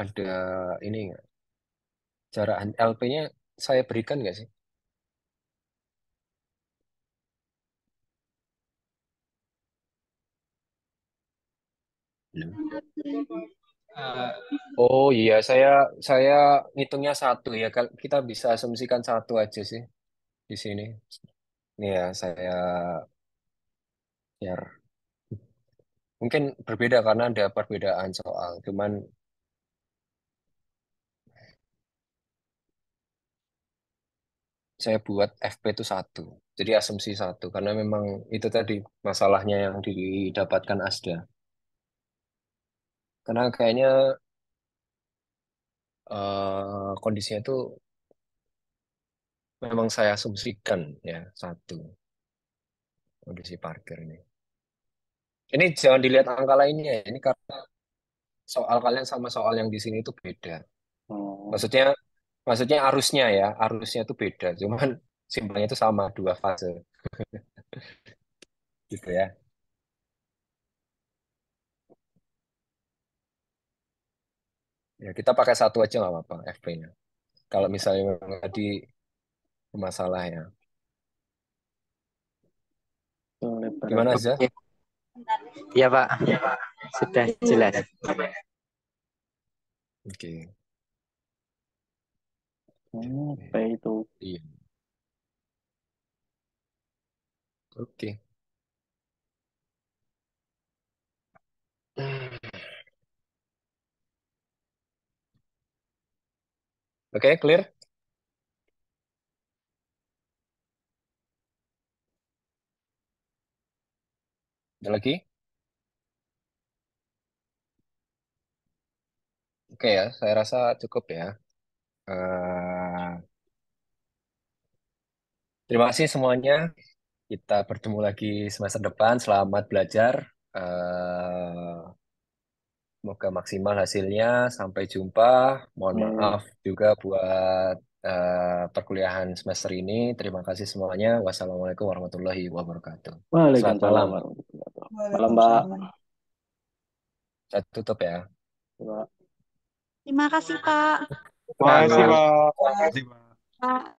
Ada ini nggak? Jarak LP-nya saya berikan nggak sih? Belum. Eh, Oh iya, saya ngitungnya satu ya. Kita bisa asumsikan satu aja sih di sini. Nih ya, saya share. Mungkin berbeda karena ada perbedaan soal. Cuman saya buat FP itu satu. Jadi asumsi satu. Karena memang itu tadi masalahnya yang didapatkan Asda. Karena kayaknya kondisinya itu memang saya asumsikan ya satu kondisi parkir ini. Ini jangan dilihat angka lainnya. Ini karena soal kalian sama soal yang di sini itu beda. Oh, Maksudnya maksudnya arusnya itu beda. Cuman simpelnya itu sama, dua fase gitu ya. Ya kita pakai satu aja nggak apa-apa FP-nya. Kalau misalnya memang tadi masalah ya. itu lebar Gimana aja. aja? Oke. Iya, Pak. Sudah jelas. Oke. Apa itu? Iya. Oke. Oke, clear? Ada lagi? Oke ya, saya rasa cukup ya. Eh, terima kasih semuanya. Kita bertemu lagi semester depan. Selamat belajar. Eh, Semoga maksimal hasilnya. Sampai jumpa. Mohon maaf juga buat perkuliahan semester ini. Terima kasih semuanya. Wassalamualaikum warahmatullahi wabarakatuh. Selamat Waalaikumsalam malam. warahmatullahi wabarakatuh. Malam, Mbak. Saya tutup ya. Mbak. Terima kasih, Pak. Makasih, Selamat. Pak. Makasih, Pak. Pak.